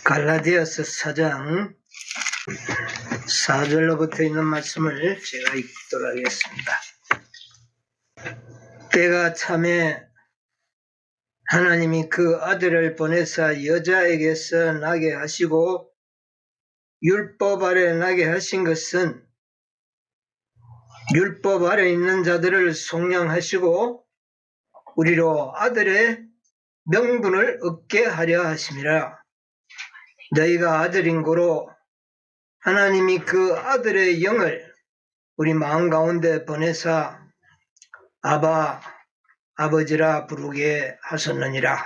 갈라디아서 4장 4절로부터 있는 말씀을 제가 읽도록 하겠습니다. 때가 참에 하나님이 그 아들을 보내사 여자에게서 나게 하시고 율법 아래 나게 하신 것은 율법 아래 있는 자들을 속량하시고 우리로 아들의 명분을 얻게 하려 하심이라. 너희가 아들인 고로 하나님이 그 아들의 영을 우리 마음 가운데 보내사 아바 아버지라 부르게 하셨느니라.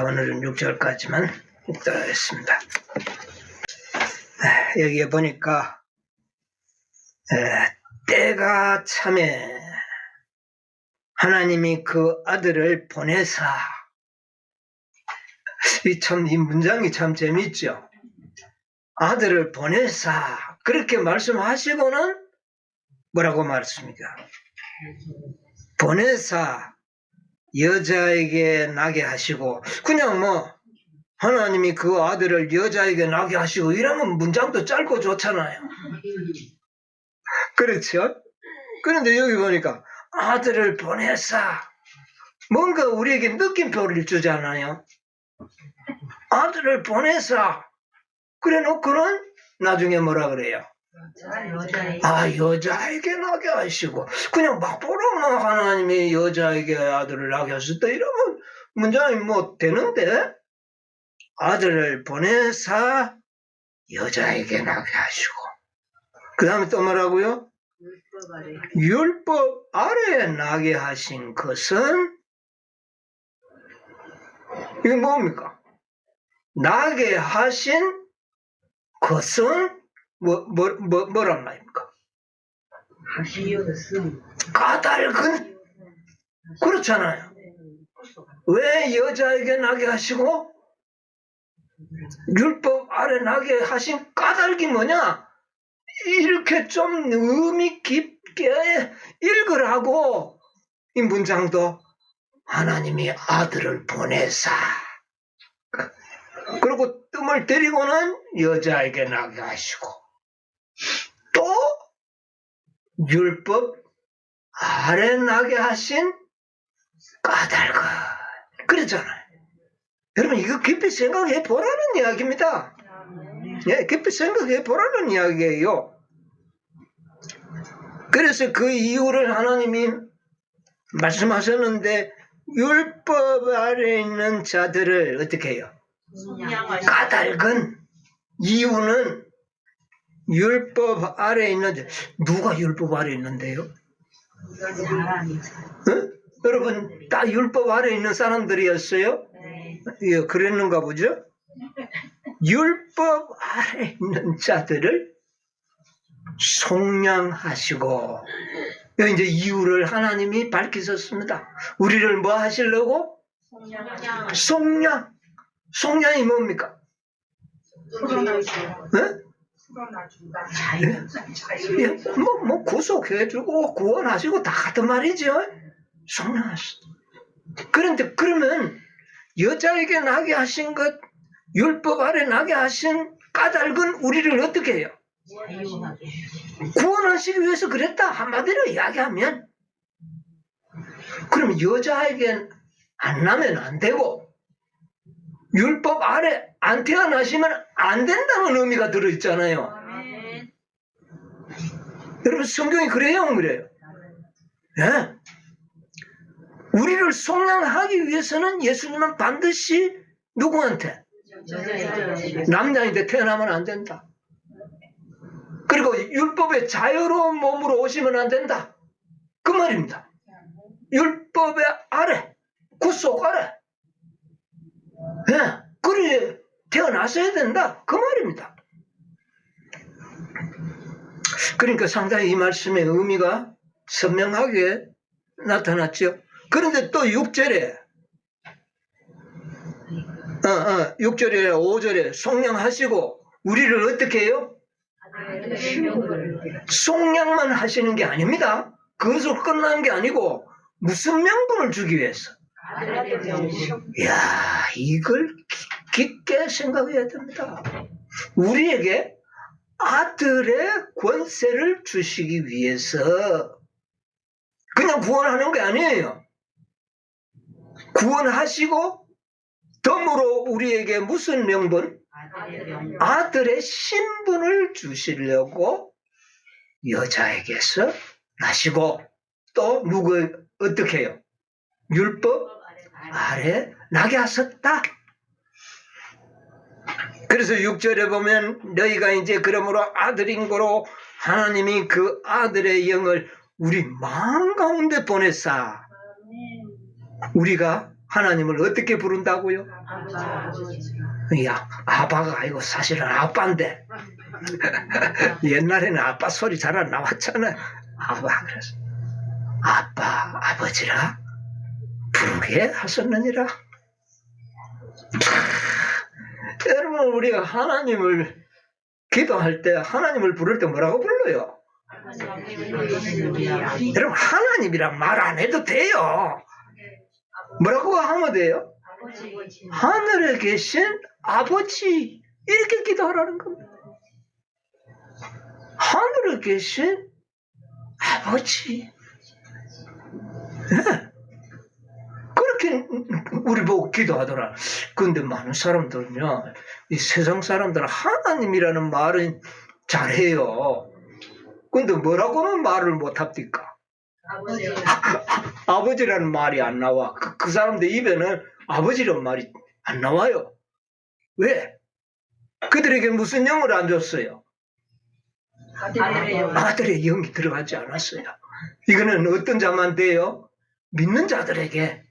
오늘은 6절까지만 읽도록 하겠습니다. 여기에 보니까 때가 참에 하나님이 그 아들을 보내사, 이 문장이 참 재밌죠. 아들을 보내사 그렇게 말씀하시고는 뭐라고 말씀입니까? 보내사 여자에게 나게 하시고, 그냥 하나님이 그 아들을 여자에게 나게 하시고 이러면 문장도 짧고 좋잖아요. 그렇죠? 그런데 여기 보니까 아들을 보내사 뭔가 우리에게 느낌표를 주잖아요. 아들을 보내사 그래 놓고는 나중에 뭐라 그래요? 여자에게 나게 하시고, 그냥 막 보러만 하나님이 여자에게 아들을 나게 하셨다 이러면 문장이 되는데, 아들을 보내사 여자에게 나게 하시고, 그 다음에 또 뭐라고요? 율법 아래에 나게 하신 것은, 이게 뭡니까? 나게 하신 것은 뭐란 말입니까? 까닭은 그렇잖아요. 왜 여자에게 나게 하시고 율법 아래 나게 하신 까닭이 뭐냐? 이렇게 좀 의미 깊게 읽으라고 이 문장도 하나님이 아들을 보내사 그리고 뜸을 들이고는 여자에게 나게 하시고 또 율법 아래 나게 하신 까닭은 그러잖아요. 여러분 이거 깊이 생각해 보라는 이야기입니다. 깊이 생각해 보라는 이야기예요. 그래서 그 이유를 하나님이 말씀하셨는데, 율법 아래 있는 자들을 어떻게 해요? 까닭은, 이유는 율법 아래 있는 자. 누가 율법 아래 있는데요? 여러분 다 율법 아래 있는 사람들이었어요? 예, 그랬는가 보죠? 율법 아래 있는 자들을 속량하시고, 이제 이유를 하나님이 밝히셨습니다. 우리를 뭐 하시려고? 속량. 속량이 뭡니까? 구속해주고 구원하시고 다 같은 말이죠. 속량하시고. 그런데 그러면 여자에게 나게 하신 것, 율법 아래 나게 하신 까닭은 우리를 어떻게 해요? 구원하시기 위해서 그랬다. 한마디로 이야기하면, 그럼 여자에게 안 나면 안 되고 율법 아래 안 태어나시면 안 된다는 의미가 들어있잖아요. 여러분 성경이 그래요, 안 그래요? 네. 우리를 속량하기 위해서는 예수님은 반드시 누구한테? 남자인데 태어나면 안 된다. 그리고 율법의 자유로운 몸으로 오시면 안 된다. 그 말입니다. 율법의 아래, 구속 아래. 그래 태어났어야 된다. 그 말입니다. 그러니까 상당히 이 말씀의 의미가 선명하게 나타났죠. 그런데 또 6절에 5절에 속량하시고 우리를 어떻게 해요? 속량만 하시는 게 아닙니다. 그것으로 끝나는 게 아니고 무슨 명분을 주기 위해서? 이야, 이걸 깊게 생각해야 됩니다. 우리에게 아들의 권세를 주시기 위해서 그냥 구원하는 게 아니에요. 구원하시고 덤으로 우리에게 무슨 명분? 아들의 신분을 주시려고 여자에게서 나시고 또 누구 어떻게 해요? 율법 아래 나게 하셨다. 그래서 6절에 보면 너희가 이제 그러므로 아들인 거로 하나님이 그 아들의 영을 우리 마음 가운데 보냈사. 우리가 하나님을 어떻게 부른다고요? 야, 아바가 아니고 사실은 아빠인데. 옛날에는 아빠 소리 잘 안 나왔잖아요. 아바 그래서 아빠, 아버지라 부르게 하셨느니라. 여러분 우리가 하나님을 기도할 때 하나님을 부를 때 뭐라고 불러요? 여러분 하나님이란 말 안 해도 돼요. 뭐라고 하면 돼요? 하늘에 계신 아버지 이렇게 기도하라는 겁니다. 하늘에 계신 아버지. 네. 그렇게 우리 보고 기도하더라. 그런데 많은 사람들은요, 이 세상 사람들은 하나님이라는 말은 잘해요. 근데 뭐라고는 말을 못합니까? 아버지라는 말이 안 나와. 그 사람들 입에는 아버지라는 말이 안 나와요. 왜? 그들에게 무슨 영을 안 줬어요? 아들의 영이 들어가지 않았어요. 이거는 어떤 자만 돼요? 믿는 자들에게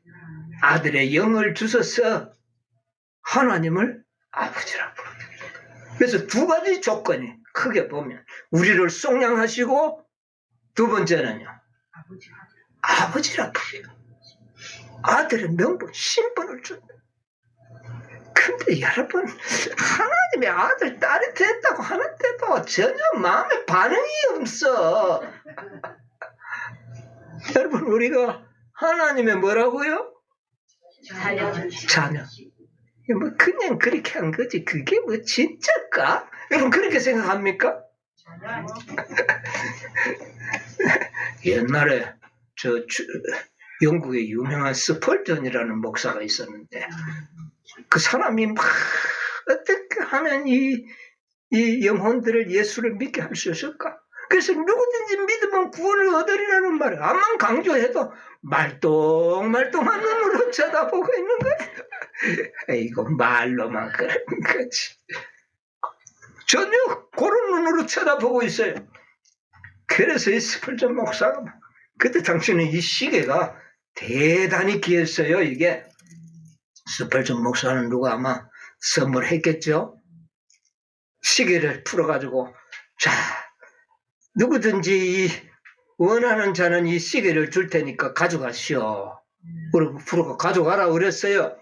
아들의 영을 주셔서 하나님을 아버지라고 부릅니다. 그래서 두 가지 조건이 크게 보면 우리를 속량하시고 두 번째는요. 아버지라고 부릅니다. 아들의 명분, 신분을 준다. 근데 여러분 하나님의 아들, 딸이 됐다고 하는데도 전혀 마음에 반응이 없어. 여러분 우리가 하나님의 뭐라고요? 자녀. 뭐 그냥 그렇게 한 거지. 그게 뭐 진짜일까? 여러분 그렇게 생각합니까? 옛날에 영국의 유명한 스펄전이라는 목사가 있었는데 그 사람이 막 어떻게 하면 이 영혼들을 예수를 믿게 할 수 있을까? 그래서 누구든지 믿으면 구원을 얻으리라는 말을 암만 강조해도 말똥말똥한 눈으로 쳐다보고 있는 거예요. 이거 말로만 그런 거지. 전혀 그런 눈으로 쳐다보고 있어요. 그래서 이 스펄전 목사가 그때 당시에는 이 시계가 대단히 귀했어요. 이게 스펄전 목사는 누가 아마 선물했겠죠. 시계를 풀어가지고 자 누구든지 원하는 자는 이 시계를 줄 테니까 가져가시오. 그리고 풀어가 가져가라 그랬어요.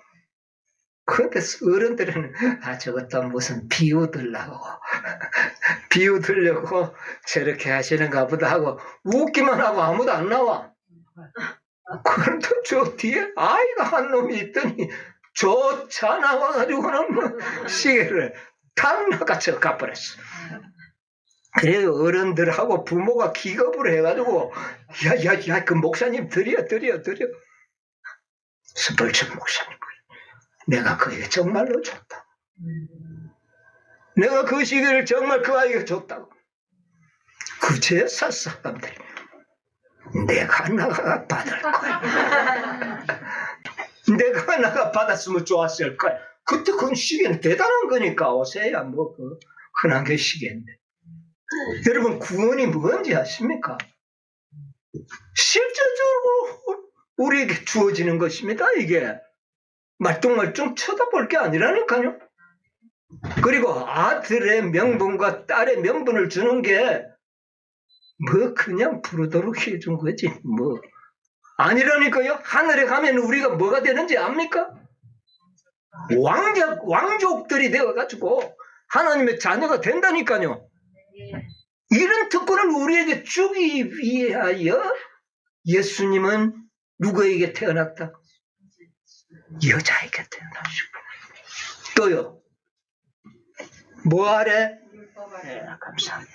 그런데 어른들은 저것도 무슨 비유들라고 비유들려고 저렇게 하시는가 보다 하고 웃기만 하고 아무도 안 나와. 그런데 저 뒤에 아이가 한 놈이 있더니 저 차 나와가지고는 시계를 탁 나가쳐 가버렸어. 그래요. 어른들하고 부모가 기겁을 해가지고 야 그 목사님 드려 스펄전 목사님 내가 그에게 정말로 줬다. 내가 그 시계를 정말 그 아이에게 줬다고. 그제서 사람들이 내가 나가 받을 거야. 내가 나가 받았으면 좋았을 거야. 그때 그 시계는 대단한 거니까 오세야 뭐 그 흔한 게 시계인데. 여러분 구원이 뭔지 아십니까? 실제적으로 우리에게 주어지는 것입니다. 이게 말똥말똥 쳐다볼 게 아니라니까요. 그리고 아들의 명분과 딸의 명분을 주는 게 뭐 그냥 부르도록 해준 거지 뭐 아니라니까요. 하늘에 가면 우리가 뭐가 되는지 압니까? 왕족들이 되어가지고 하나님의 자녀가 된다니까요. 이런 특권을 우리에게 주기 위하여 예수님은 누구에게 태어났다? 여자에게 태어나시고 또요. 뭐 아래? 네, 감사합니다.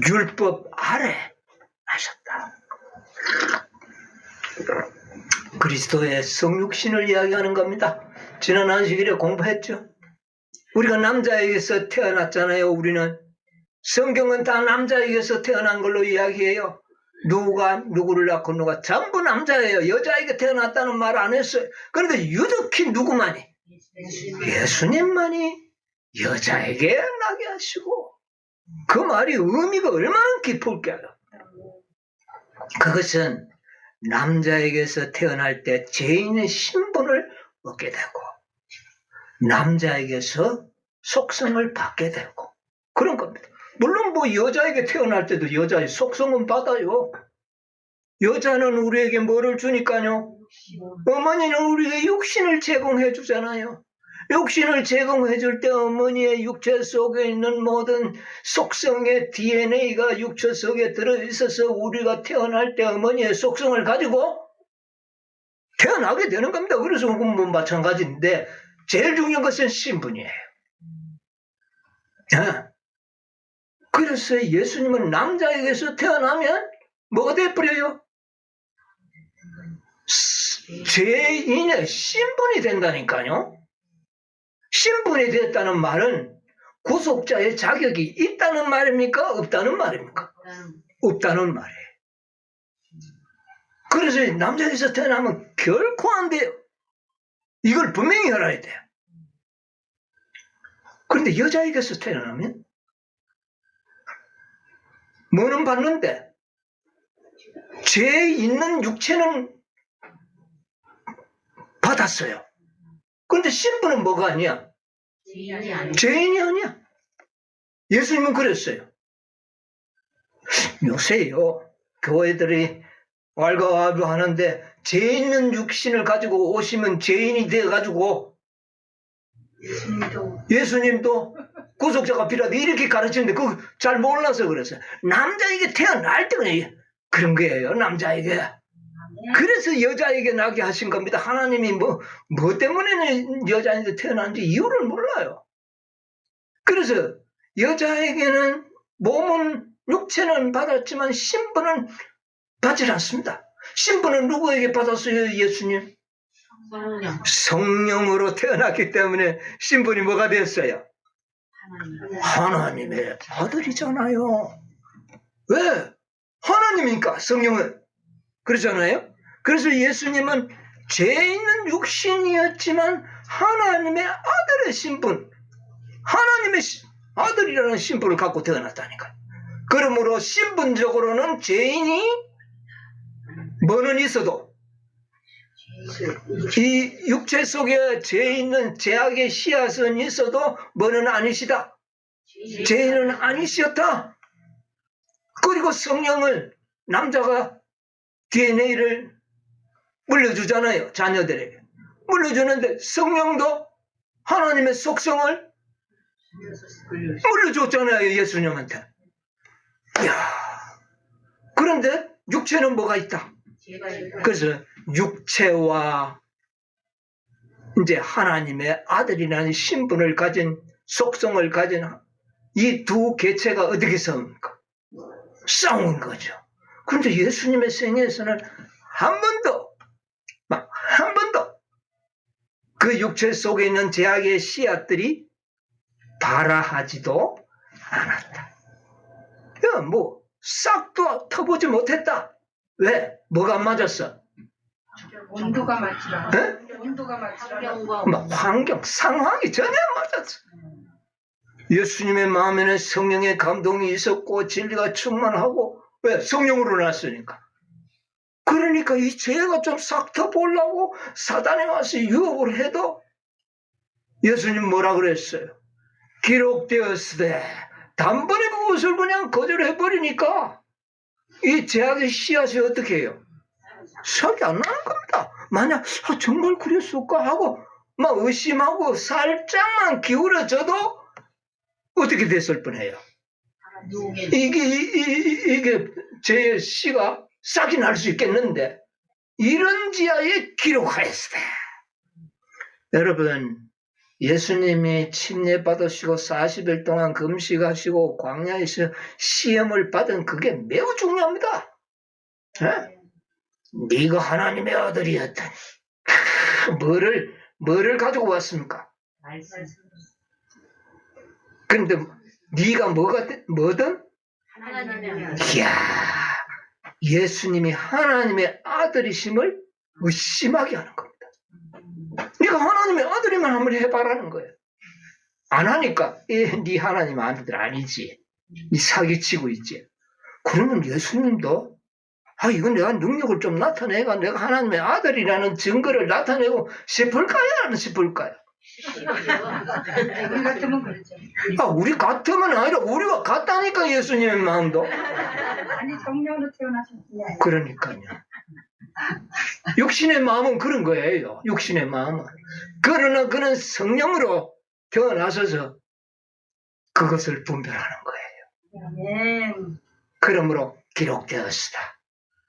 율법 아래 하셨다. 그리스도의 성육신을 이야기하는 겁니다. 지난 안식일에 공부했죠. 우리가 남자에게서 태어났잖아요. 우리는 성경은 다 남자에게서 태어난 걸로 이야기해요. 누가 누구를 낳고 누가 전부 남자예요. 여자에게 태어났다는 말 안 했어요. 그런데 유독히 누구만이? 예수님만이 여자에게 나게 하시고, 그 말이 의미가 얼마나 깊을까요? 그것은 남자에게서 태어날 때 죄인의 신분을 얻게 되고 남자에게서 속성을 받게 되고 그런 겁니다. 물론 뭐 여자에게 태어날 때도 여자의 속성은 받아요. 여자는 우리에게 뭐를 주니까요? 어머니는 우리에게 육신을 제공해 주잖아요. 육신을 제공해 줄 때 어머니의 육체 속에 있는 모든 속성의 DNA가 육체 속에 들어있어서 우리가 태어날 때 어머니의 속성을 가지고 태어나게 되는 겁니다. 그래서 뭐 마찬가지인데 제일 중요한 것은 신분이에요. 그래서 예수님은 남자에게서 태어나면 뭐가 돼버려요? 죄인의 신분이 된다니까요. 신분이 됐다는 말은 구속자의 자격이 있다는 말입니까? 없다는 말입니까? 없다는 말이에요. 그래서 남자에게서 태어나면 결코 안 돼요. 이걸 분명히 알아야 돼요. 그런데 여자에게서 태어나면 뭐는 받는데 죄 있는 육체는 받았어요. 그런데 신분은 뭐가 아니야? 죄인이 아니야. 예수님은 그랬어요. 요새요 교회들이 왈가왈부 하는데 죄 있는 육신을 가지고 오시면 죄인이 되어가지고 예수님도 구속자가 필요하다 이렇게 가르치는데 그거 잘 몰라서 그랬어요. 남자에게 태어날 때 그런 거예요. 남자에게. 그래서 여자에게 나게 하신 겁니다. 하나님이 뭐 때문에 여자에게 태어난지 이유를 몰라요. 그래서 여자에게는 몸은 육체는 받았지만 신분은 받지 않습니다. 신분은 누구에게 받았어요? 예수님? 성령으로 태어났기 때문에 신분이 뭐가 됐어요? 하나님의 아들이잖아요. 왜? 하나님이니까 성령은. 그렇잖아요. 그래서 예수님은 죄 있는 육신이었지만 하나님의 아들의 신분, 하나님의 아들이라는 신분을 갖고 태어났다니까요. 그러므로 신분적으로는 죄인이 뭐는 있어도 이 육체 속에 죄 있는 죄악의 씨앗은 있어도 뭐는 아니시다. 죄인은 아니시었다. 그리고 성령을 남자가 DNA를 물려주잖아요. 자녀들에게. 물려주는데 성령도 하나님의 속성을 물려줬잖아요. 예수님한테. 이야. 그런데 육체는 뭐가 있다. 그래서 육체와 이제 하나님의 아들이라는 신분을 가진 속성을 가진 이 두 개체가 어떻게 싸웁니까? 싸운 거죠. 그런데 예수님의 생애에서는 한 번도 그 육체 속에 있는 죄악의 씨앗들이 발아하지도 않았다. 뭐 싹도 터보지 못했다. 왜? 뭐가 안 맞았어? 온도가 맞지 않아. 온도가 맞지 않아. 환경, 상황이 전혀 안 맞았어. 예수님의 마음에는 성령의 감동이 있었고 진리가 충만하고 왜? 성령으로 났으니까. 그러니까 이 죄가 좀 싹 터보려고 사단이 와서 유혹을 해도 예수님 뭐라 그랬어요? 기록되었으되 단번에 그것을 그냥 거절해버리니까 이 죄악의 씨앗이 어떻게 해요? 싹이 안 나는 겁니다. 만약 정말 그랬을까 하고 막 의심하고 살짝만 기울어져도 어떻게 됐을 뻔해요. 이게 죄의 씨가 싹이 날 수 있겠는데 이런 지하에 기록하였으되 여러분 예수님이 침례 받으시고 40일 동안 금식하시고 광야에서 시험을 받은 그게 매우 중요합니다. 에? 네가 하나님의 아들이었다니. 뭐를 가지고 왔습니까? 그런데 네가 뭐든 이야, 예수님이 하나님의 아들이심을 의심하게 하는 겁니다. 네가 하나님의 아들이면 한번 해봐라는 거예요. 안 하니까 네 하나님 아들 아니지. 네 사기치고 있지. 그러면 예수님도 이건 내가 능력을 좀 나타내가 내가 하나님의 아들이라는 증거를 나타내고 싶을까요? 안 싶을까요? 우리 같으면 그러죠. 우리 같으면 아니라 우리가 같다니까 예수님의 마음도. 아니 성령으로 태어나셨어요. 그러니까요. 육신의 마음은 그런 거예요. 육신의 마음은. 그러나 그는 성령으로 태어나셔서 그것을 분별하는 거예요. 아멘. 그러므로 기록되었으다.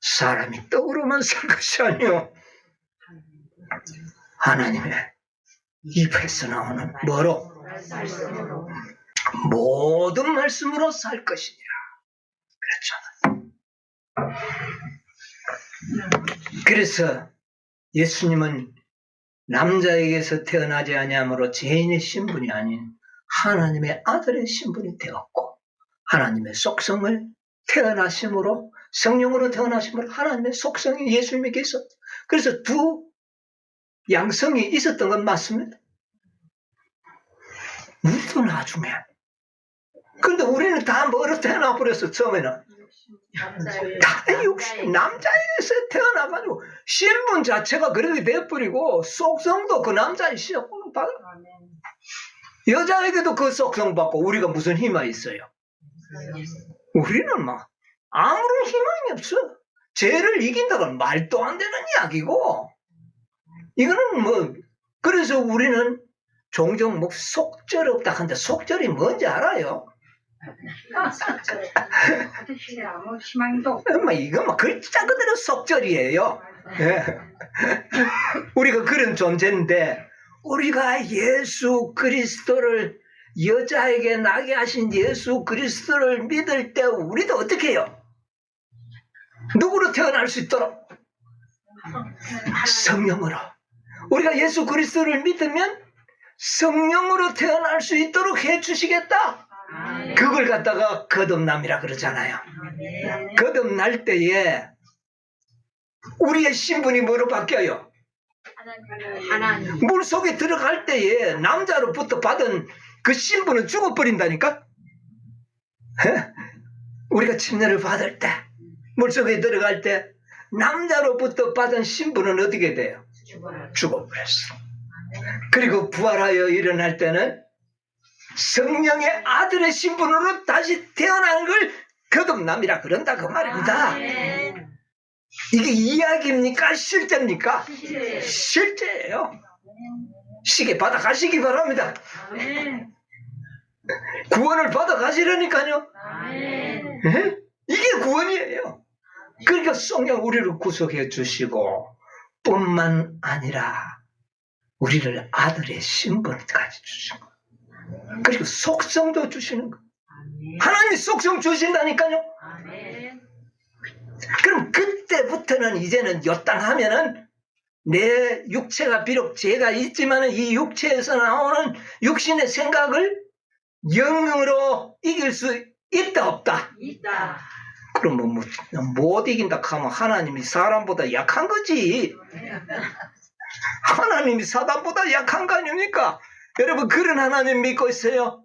사람이 떡으로만 살 것이 아니요 하나님의 입에서 나오는 뭐로? 모든 말씀으로 살 것이니라. 그렇죠. 그래서 예수님은 남자에게서 태어나지 아니하므로 죄인의 신분이 아닌 하나님의 아들의 신분이 되었고 하나님의 속성을 태어나심으로 성령으로 태어나심으로 하나님의 속성이 예수님에게 있었다. 그래서 두 양성이 있었던 건 맞습니다. 우리도 나중에. 근데 우리는 다 뭐로 태어나버렸어, 처음에는. 다 육신, 남자에서 태어나가지고 신분 자체가 그렇게 돼버리고 속성도 그 남자의 시작을 받아. 여자에게도 그 속성 받고 우리가 무슨 희망이 있어요? 우리는 막 아무런 희망이 없어. 죄를 이긴다고는 말도 안 되는 이야기고 이거는 그래서 우리는 종종 속절 없다 하는데 속절이 뭔지 알아요? 아무 희망도 없고. 이거 글자 그대로 속절이에요. 예. 우리가 그런 존재인데 우리가 예수 그리스도를 여자에게 나게 하신 예수 그리스도를 믿을 때 우리도 어떻게 해요? 누구로 태어날 수 있도록? 성령으로. 우리가 예수 그리스도를 믿으면 성령으로 태어날 수 있도록 해주시겠다. 그걸 갖다가 거듭남이라 그러잖아요. 거듭날 때에 우리의 신분이 뭐로 바뀌어요? 하나님. 물속에 들어갈 때에 남자로부터 받은 그 신분은 죽어버린다니까? 우리가 침례를 받을 때 물속에 들어갈 때 남자로부터 받은 신분은 어떻게 돼요? 죽어버렸어. 그리고 부활하여 일어날 때는 성령의 아들의 신분으로 다시 태어난 걸 거듭남이라 그런다 그 말입니다. 이게 이야기입니까? 실제입니까? 실제예요. 시계 받아가시기 바랍니다. 구원을 받아가시라니까요. 네? 이게 구원이에요. 그러니까 성령 우리를 구속해 주시고 뿐만 아니라 우리를 아들의 신분까지 주시고 그리고 속성도 주시는 거예요. 하나님 속성 주신다니까요. 그럼 그때부터는 이제는 요 땅 하면은 내 육체가 비록 죄가 있지만 이 육체에서 나오는 육신의 생각을 영으로 이길 수 있다 없다? 있다. 그럼 못 이긴다 하면 하나님이 사람보다 약한 거지. 하나님이 사람보다 약한 거 아닙니까? 여러분 그런 하나님 믿고 있어요?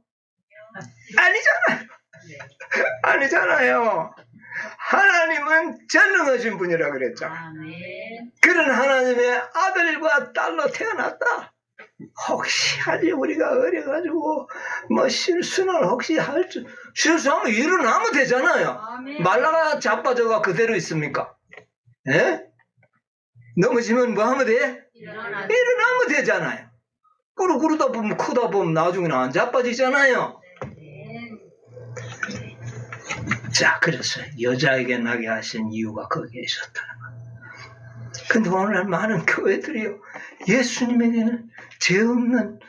아니잖아요. 아니잖아요. 하나님은 전능하신 분이라 그랬죠. 그런 하나님의 아들과 딸로 태어났다. 혹시 아직 우리가 어려가지고 실수는 혹시 실수하면 일어나면 되잖아요. 말라가 자빠져가 그대로 있습니까? 예? 넘어지면 뭐 하면 돼? 일어나면 되잖아요. 그러다 보면 크다 보면 나중에는 안 자빠지잖아요. 자, 그래서 여자에게 나게 하신 이유가 거기에 있었다는 거예요. 근데 오늘날 많은 교회들이요, 예수님에게는 죄 없는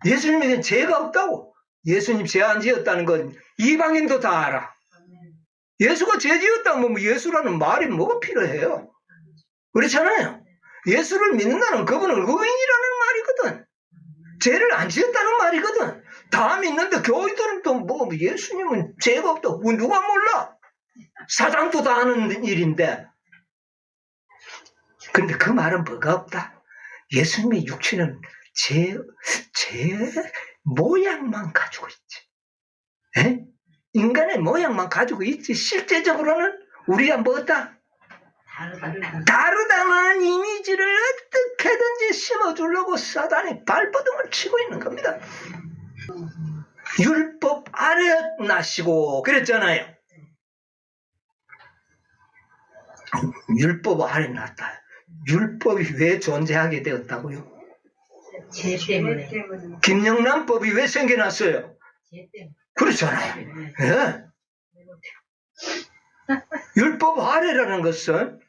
예수님에게는 죄가 없다고. 예수님 죄 안 지었다는 건 이방인도 다 알아. 예수가 죄 지었다면 뭐 예수라는 말이 뭐가 필요해요? 그렇잖아요. 예수를 믿는다는 그분은 의인이라는 말이거든. 죄를 안 지었다는 말이거든. 다 믿는데 교회들은 또 뭐 예수님은 죄가 없다고 누가 몰라? 사장도 다 아는 일인데. 근데 그 말은 뭐가 없다. 예수님의 육체는 제 모양만 가지고 있지. 에? 인간의 모양만 가지고 있지. 실제적으로는 우리가 뭐다? 다르다는 이미지를 어떻게든지 심어주려고 사단이 발버둥을 치고 있는 겁니다. 율법 아래 나시고 그랬잖아요. 율법 아래 났다. 율법이 왜 존재하게 되었다고요? 죄 때문에. 김영란법이 왜 생겨났어요? 죄 때문에. 그렇잖아요. 예. 율법 아래라는 것은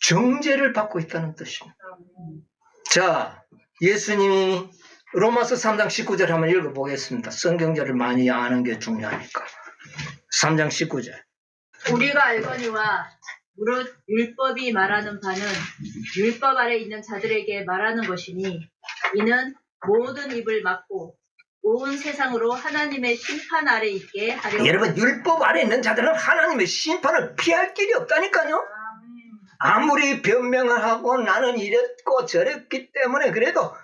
정죄를 받고 있다는 뜻입니다. 자, 예수님이 로마서 3장 19절 한번 읽어보겠습니다. 성경절을 많이 아는 게 중요하니까. 3장 19절. 우리가 알거니와 무릇 율법이 말하는 바는 율법 아래 있는 자들에게 말하는 것이니 이는 모든 입을 막고 온 세상으로 하나님의 심판 아래 있게 하려. 여러분, 율법 아래 있는 자들은 하나님의 심판을 피할 길이 없다니까요. 아무리 변명을 하고 나는 이랬고 저랬기 때문에 그래도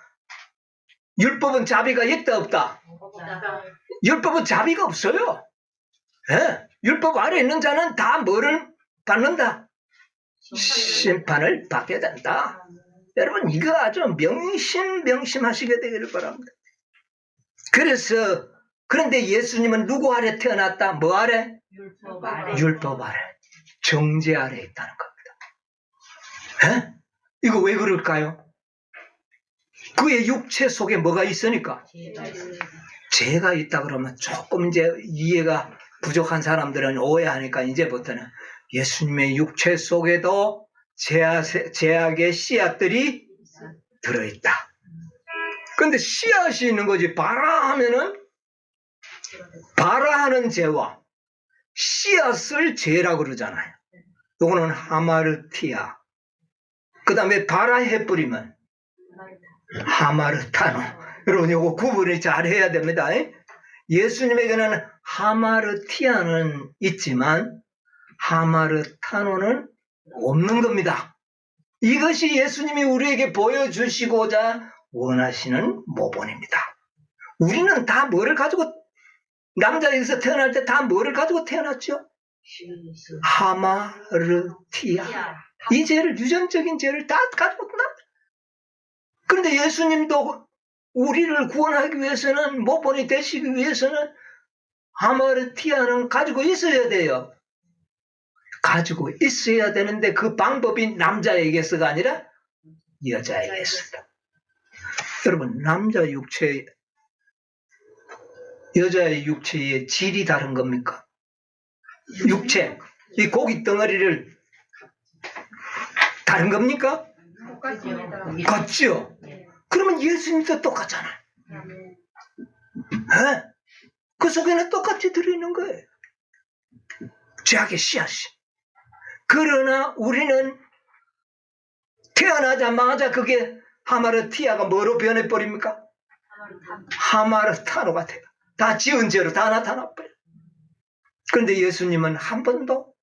율법은 자비가 있다 없다? 율법은 자비가 없어요. 예? 율법 아래 있는 자는 다 뭐를 받는다? 심판을 받게 된다. 여러분 이거 아주 명심하시게 되기를 바랍니다. 그래서 그런데 예수님은 누구 아래 태어났다? 뭐 아래? 율법 아래. 율법 아래. 정죄 아래 있다는 겁니다. 에? 이거 왜 그럴까요? 그의 육체 속에 뭐가 있으니까? 죄가 있다 그러면 조금 이제 이해가 부족한 사람들은 오해하니까 이제부터는 예수님의 육체 속에도 죄악의 씨앗들이 들어있다. 근데 씨앗이 있는 거지. 바라하면은 바라하는 죄와 씨앗을 죄라고 그러잖아요. 요거는 하마르티아. 그 다음에 바라해버리면 하마르타노. 여러분 요거 구분을 잘 해야 됩니다. 예수님에게는 하마르티아는 있지만 하마르타노는 없는 겁니다. 이것이 예수님이 우리에게 보여주시고자 원하시는 모본입니다. 우리는 다 뭐를 가지고 남자에게서 태어날 때 다 뭐를 가지고 태어났죠? 하마르티아. 이 죄를 유전적인 죄를 다 가지고 태어났다. 그런데 예수님도 우리를 구원하기 위해서는 모본이 되시기 위해서는 하마르티아는 가지고 있어야 돼요. 가지고 있어야 되는데 그 방법이 남자에게서가 아니라 여자에게서다. 여러분 남자 육체 여자의 육체의 질이 다른 겁니까? 육체 이 고기 덩어리를 다른 겁니까? 똑같습니다. 같죠? 그러면 예수님도 똑같잖아요. 네? 그 속에는 똑같이 들어있는 거예요. 죄악의 씨앗이. 그러나 우리는 태어나자마자 그게 하마르티아가 뭐로 변해버립니까? 하마르타노가 돼요. 다 지은 죄로 다 나타나버려요. 그런데 예수님은 한 번도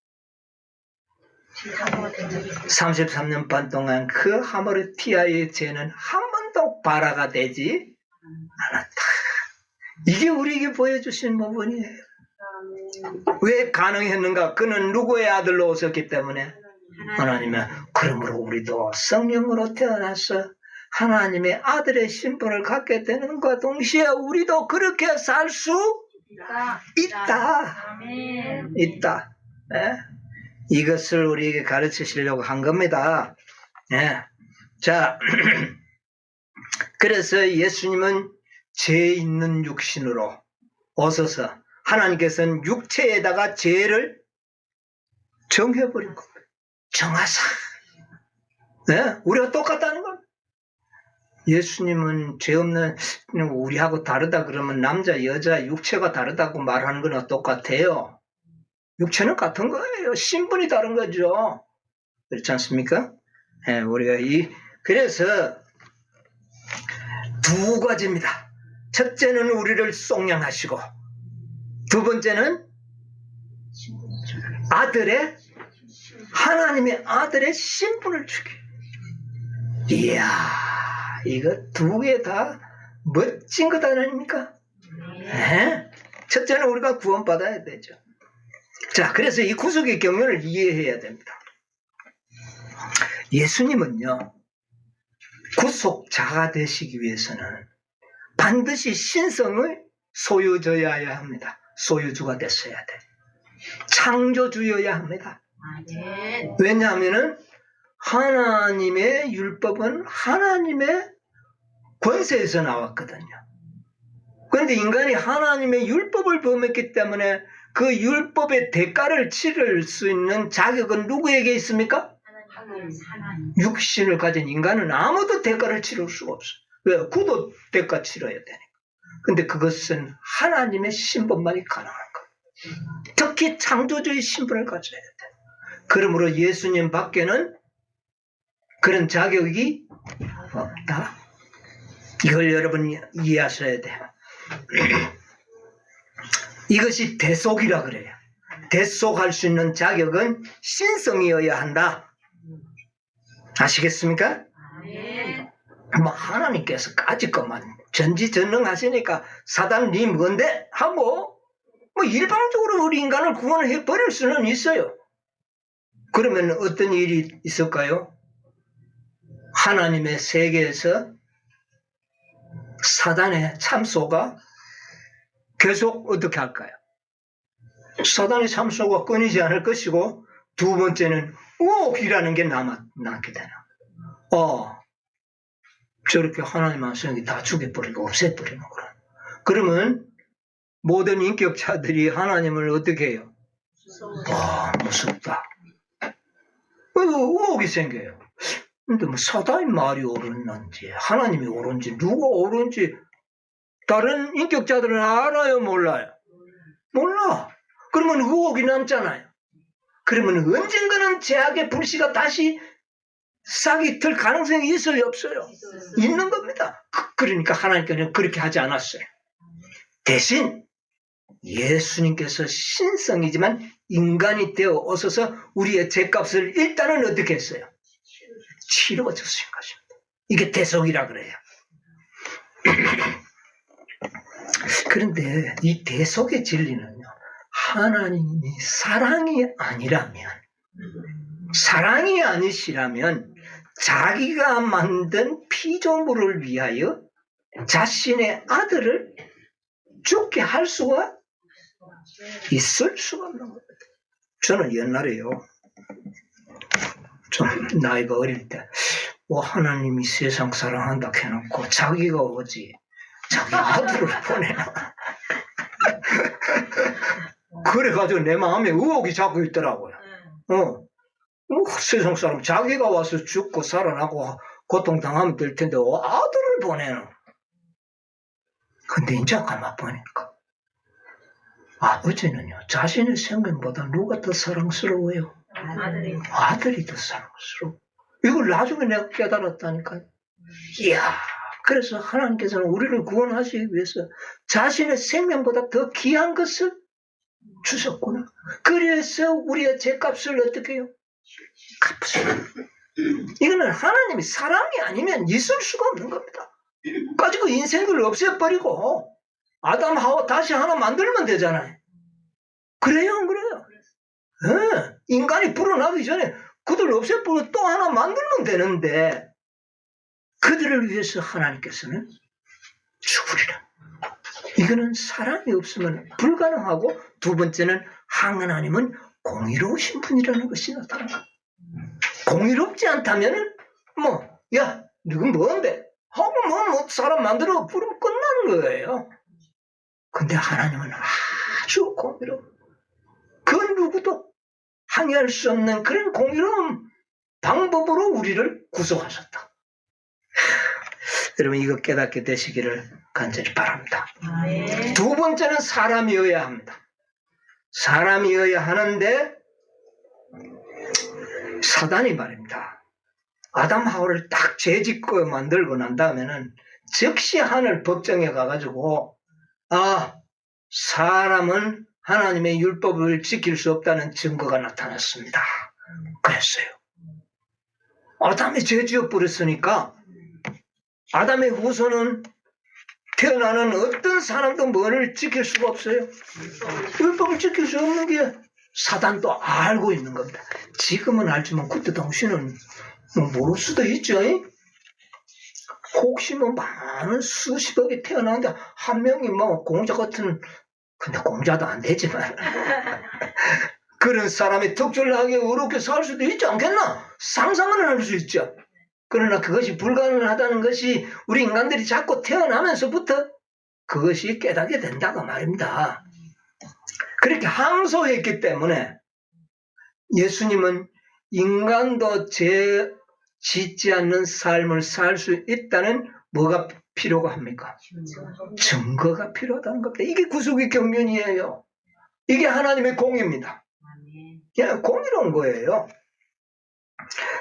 33년 반 동안 그 하마르티아의 죄는 한 번도 발화가 되지 않았다. 이게 우리에게 보여주신 부분이에요. 왜 가능했는가? 그는 누구의 아들로 오셨기 때문에 하나님의. 그러므로 우리도 성령으로 태어나서 하나님의 아들의 신분을 갖게 되는 것과 동시에 우리도 그렇게 살 수 있다. 있다. 네? 이것을 우리에게 가르치시려고 한 겁니다. 네. 자, 그래서 예수님은 죄 있는 육신으로 오셔서 하나님께서는 육체에다가 죄를 정해버린 겁니다. 정하사. 네? 우리가 똑같다는 겁니다. 예수님은 죄 없는 우리하고 다르다 그러면 남자, 여자, 육체가 다르다고 말하는 거나 똑같아요. 육체는 같은 거예요. 신분이 다른 거죠. 그렇지 않습니까? 예, 우리가 그래서 두 가지입니다. 첫째는 우리를 속량하시고, 두 번째는 하나님의 아들의 신분을 주기. 이야, 이거 두 개 다 멋진 것 아닙니까? 네? 첫째는 우리가 구원받아야 되죠. 자, 그래서 이 구속의 경륜을 이해해야 됩니다. 예수님은요, 구속자가 되시기 위해서는 반드시 신성을 소유자여야 합니다. 소유주가 됐어야 돼. 창조주여야 합니다. 왜냐하면은 하나님의 율법은 하나님의 권세에서 나왔거든요. 그런데 인간이 하나님의 율법을 범했기 때문에 그 율법의 대가를 치를 수 있는 자격은 누구에게 있습니까? 육신을 가진 인간은 아무도 대가를 치를 수가 없어요. 왜? 그도 대가 치러야 되니까. 근데 그것은 하나님의 신분만이 가능한 거예요. 특히 창조주의 신분을 가져야 돼. 그러므로 예수님 밖에는 그런 자격이 없다. 이걸 여러분 이해하셔야 돼요. 이것이 대속이라 그래요. 대속할 수 있는 자격은 신성이어야 한다. 아시겠습니까? 뭐 하나님께서 까짓것만 전지전능하시니까 사단 니 뭔데? 하고 뭐 일방적으로 우리 인간을 구원해 버릴 수는 있어요. 그러면 어떤 일이 있을까요? 하나님의 세계에서 사단의 참소가 계속 어떻게 할까요? 사단의 참소가 끊이지 않을 것이고, 두 번째는 의혹이라는 게 남게 되나. 저렇게 하나님 말씀이 다 죽여버리고 없애버리는 거라. 그러면 모든 인격자들이 하나님을 어떻게 해요? 무섭다. 의혹이 생겨요. 근데 뭐 사단의 말이 옳은지 하나님이 옳은지 누가 옳은지 다른 인격자들은 알아요, 몰라요? 몰라. 그러면 의혹이 남잖아요. 그러면 언젠가는 죄악의 불씨가 다시 싹이 틀 가능성이 있어요, 없어요? 있는 겁니다. 그러니까 하나님께는 그렇게 하지 않았어요. 대신 예수님께서 신성이지만 인간이 되어 오셔서 우리의 죄값을 일단은 어떻게 했어요? 치루어 주신 것입니다. 이게 대속이라 그래요. 그런데 이 대속의 진리는요, 하나님이 사랑이 아니시라면 자기가 만든 피조물을 위하여 자신의 아들을 죽게 할 수가 있을 수가 없는 겁니다. 저는 옛날에요, 좀 나이가 어릴 때 하나님이 세상 사랑한다 해놓고 자기가 오지 자기 아들을 보내나. 그래가지고 내 마음에 의혹이 자꾸 있더라고요. 세상 사람 자기가 와서 죽고 살아나고 고통당하면 될 텐데 아들을 보내는. 근데 이제 가만 보니까 아버지는요, 자신의 생명보다 누가 더 사랑스러워요? 아들이 더 사랑스러워. 이걸 나중에 내가 깨달았다니까요. 이야, 그래서 하나님께서는 우리를 구원하시기 위해서 자신의 생명보다 더 귀한 것을 주셨구나. 그래서 우리의 죄값을 어떻게 해요? 갚으셨구나. 이거는 하나님이 사랑이 아니면 있을 수가 없는 겁니다. 가지고 인생을 없애버리고 아담 하와 다시 하나 만들면 되잖아요. 그래요, 안 그래요? 네. 인간이 불어나기 전에 그들을 없애버리고 또 하나 만들면 되는데, 그들을 위해서 하나님께서는 죽으리라. 이거는 사랑이 없으면 불가능하고, 두 번째는 하나님은 공의로우신 분이라는 것이 나타납니다. 공의롭지 않다면은 야, 너는 뭔데? 하고 사람 만들어 부르면 끝나는 거예요. 근데 하나님은 아주 공의로워. 그 누구도 항의할 수 없는 그런 공의로운 방법으로 우리를 구속하셨다. 여러분 이거 깨닫게 되시기를 간절히 바랍니다. 아멘. 두 번째는 사람이어야 합니다. 사람이어야 하는데 사단이 말입니다. 아담 하와를 딱 죄짓고 만들고 난 다음에는 즉시 하늘 법정에 가가지고 사람은 하나님의 율법을 지킬 수 없다는 증거가 나타났습니다. 그랬어요. 아담이 죄 지어버렸으니까 아담의 후손은 태어나는 어떤 사람도 뭐를 지킬 수가 없어요. 율법을 지킬 수 없는 게 사단도 알고 있는 겁니다. 지금은 알지만 그때 당시는 모를 수도 있죠. 혹시 많은 수십억이 태어나는데 한 명이 공자 같은, 근데 공자도 안 되지만 그런 사람이 특출나게 어렵게 살 수도 있지 않겠나? 상상은 할 수 있죠. 그러나 그것이 불가능하다는 것이 우리 인간들이 자꾸 태어나면서부터 그것이 깨닫게 된다고 말입니다. 그렇게 항소했기 때문에 예수님은 인간도 죄 짓지 않는 삶을 살 수 있다는 뭐가 필요가 합니까? 증거가 필요하다는 겁니다. 이게 구속의 경륜이에요. 이게 하나님의 공입니다. 그냥 공의로운 거예요.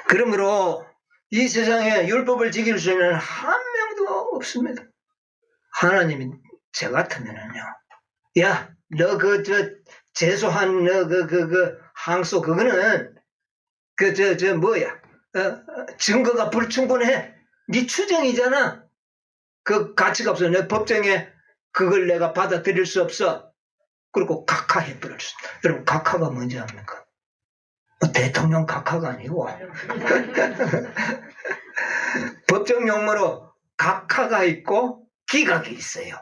그러므로 이 세상에 율법을 지킬 수 있는 한 명도 없습니다. 하나님이 저 같으면은요, 야, 너 제소한 항소 그거는 증거가 불충분해. 네 추정이잖아. 그 가치가 없어. 내 법정에 그걸 내가 받아들일 수 없어. 그리고 각하해버렸어. 여러분 각하가 뭔지 압니까? 대통령 각하가 아니고 법정 용어로 각하가 있고 기각이 있어요.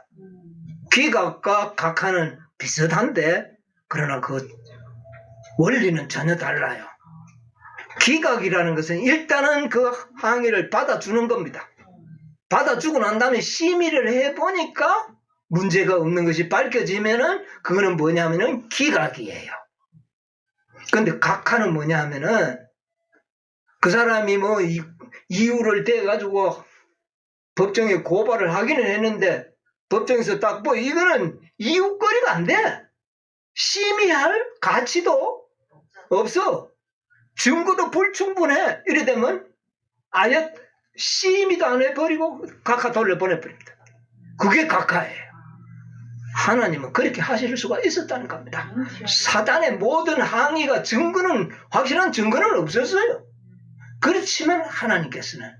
기각과 각하는 비슷한데 그러나 그 원리는 전혀 달라요. 기각이라는 것은 일단은 그 항의를 받아주는 겁니다. 받아주고 난 다음에 심의를 해보니까 문제가 없는 것이 밝혀지면은 그거는 뭐냐면은 기각이에요. 근데 각하는 뭐냐 하면은 그 사람이 이유를 대가지고 법정에 고발을 하기는 했는데 법정에서 딱 이거는 이유거리가 안 돼. 심의할 가치도 없어. 증거도 불충분해. 이래 되면 아예 심의도 안 해버리고 각하 돌려보내버립니다. 그게 각하예요. 하나님은 그렇게 하실 수가 있었다는 겁니다. 사단의 모든 항의가 확실한 증거는 없었어요. 그렇지만 하나님께서는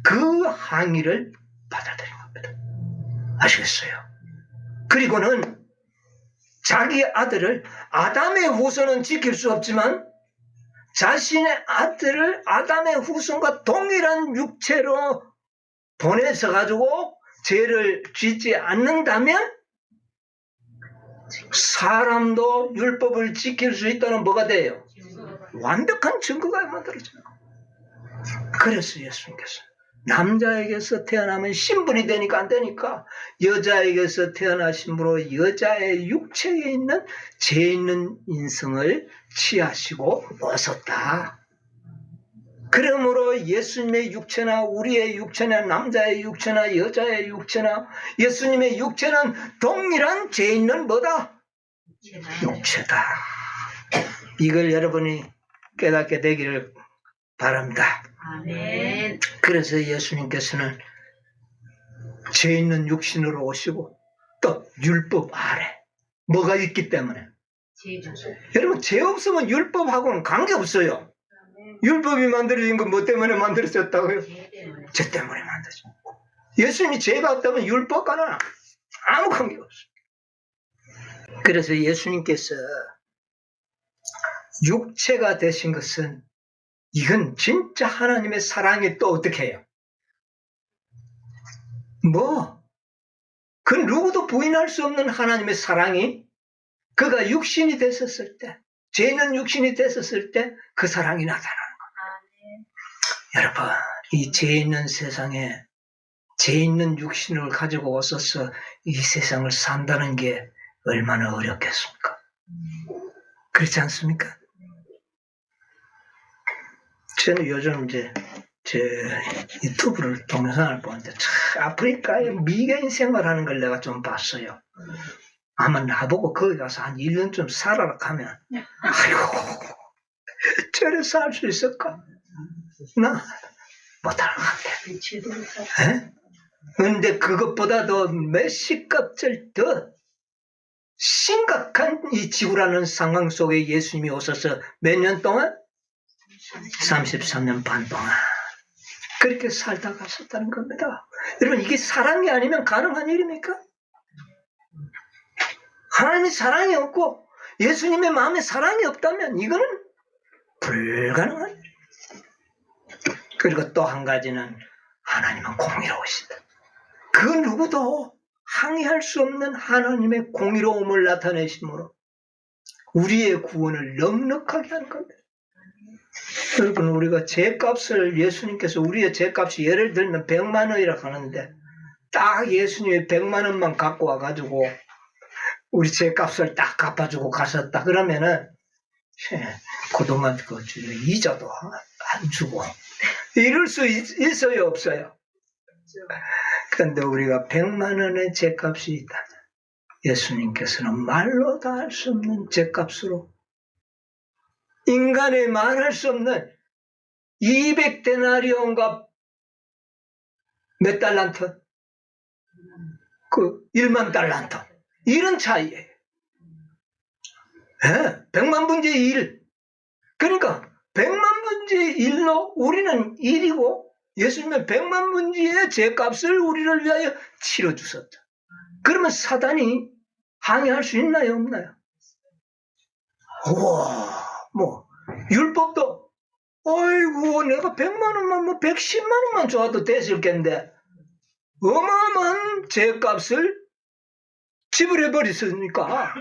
그 항의를 받아들인 겁니다. 아시겠어요? 그리고는 자기 아들을 아담의 후손은 지킬 수 없지만 자신의 아들을 아담의 후손과 동일한 육체로 보내서 가지고 죄를 짓지 않는다면 사람도 율법을 지킬 수 있다는 뭐가 돼요? 완벽한 증거가 만들어져요. 그래서 예수님께서 남자에게서 태어나면 신분이 되니까 안 되니까 여자에게서 태어나심으로 여자의 육체에 있는 죄 있는 인성을 취하시고 오셨다. 그러므로 예수님의 육체나 우리의 육체나 남자의 육체나 여자의 육체나 예수님의 육체는 동일한 죄 있는 뭐다? 육체다. 이걸 여러분이 깨닫게 되기를 바랍니다. 아멘. 그래서 예수님께서는 죄 있는 육신으로 오시고 또 율법 아래 뭐가 있기 때문에 여러분 죄 없으면 율법하고는 관계없어요. 율법이 만들어진 건 뭐 때문에 만들어졌다고요? 죄 때문에 만들어진 거고. 예수님이 죄가 없다면 율법과는 아무 관계가 없어요. 그래서 예수님께서 육체가 되신 것은 이건 진짜 하나님의 사랑이 또 어떻게 해요? 그 누구도 부인할 수 없는 하나님의 사랑이 그가 육신이 됐었을 때, 죄는 육신이 됐었을 때 그 사랑이 나타나는 겁니다. 여러분, 이 죄 있는 세상에 죄 있는 육신을 가지고 오셔서 이 세상을 산다는 게 얼마나 어렵겠습니까? 그렇지 않습니까? 저는 요즘 제 유튜브를 동영상을 보는데 참 아프리카에 미개인 생활하는 걸 내가 좀 봤어요. 아마 나보고 거기 가서 한 1년쯤 살아라 하면 아이고 저래 살 수 있을까? 나 못할 것 같아. 그런데 그것보다도 몇십 값을 더 심각한 이 지구라는 상황 속에 예수님이 오셔서 몇 년 동안? 33년 반 동안 그렇게 살다 가셨다는 겁니다. 여러분 이게 사랑이 아니면 가능한 일입니까? 하나님이 사랑이 없고 예수님의 마음에 사랑이 없다면 이거는 불가능한 일. 그리고 또 한 가지는 하나님은 공의로우시다. 그 누구도 항의할 수 없는 하나님의 공의로움을 나타내심으로 우리의 구원을 넉넉하게 하는 겁니다. 여러분 우리가 죄값을 예수님께서 우리의 죄값이 예를 들면 100만 원이라고 하는데 딱 예수님이 100만 원만 갖고 와가지고 우리 죄값을 딱 갚아주고 가셨다 그러면은 그동안 그 이자도 안 주고 이럴 수 있어요 없어요? 그런데 우리가 100만 원의 죄값이 있다. 예수님께서는 말로 다 할 수 없는 죄값으로 인간의 말할 수 없는 200데나리온과 몇 달란트? 그 1만 달란트. 이런 차이예요. 100만 분의 1. 그러니까 100만 분의 1로 우리는 1이고 예수님은 100만 분의 죄값을 우리를 위하여 치러주셨다. 그러면 사단이 항의할 수 있나요 없나요? 우와 뭐 율법도 아이고 내가 100만 원만 뭐 110만 원만 줘도 됐을 텐데 어마어마한 죄값을 지불해 버렸으니까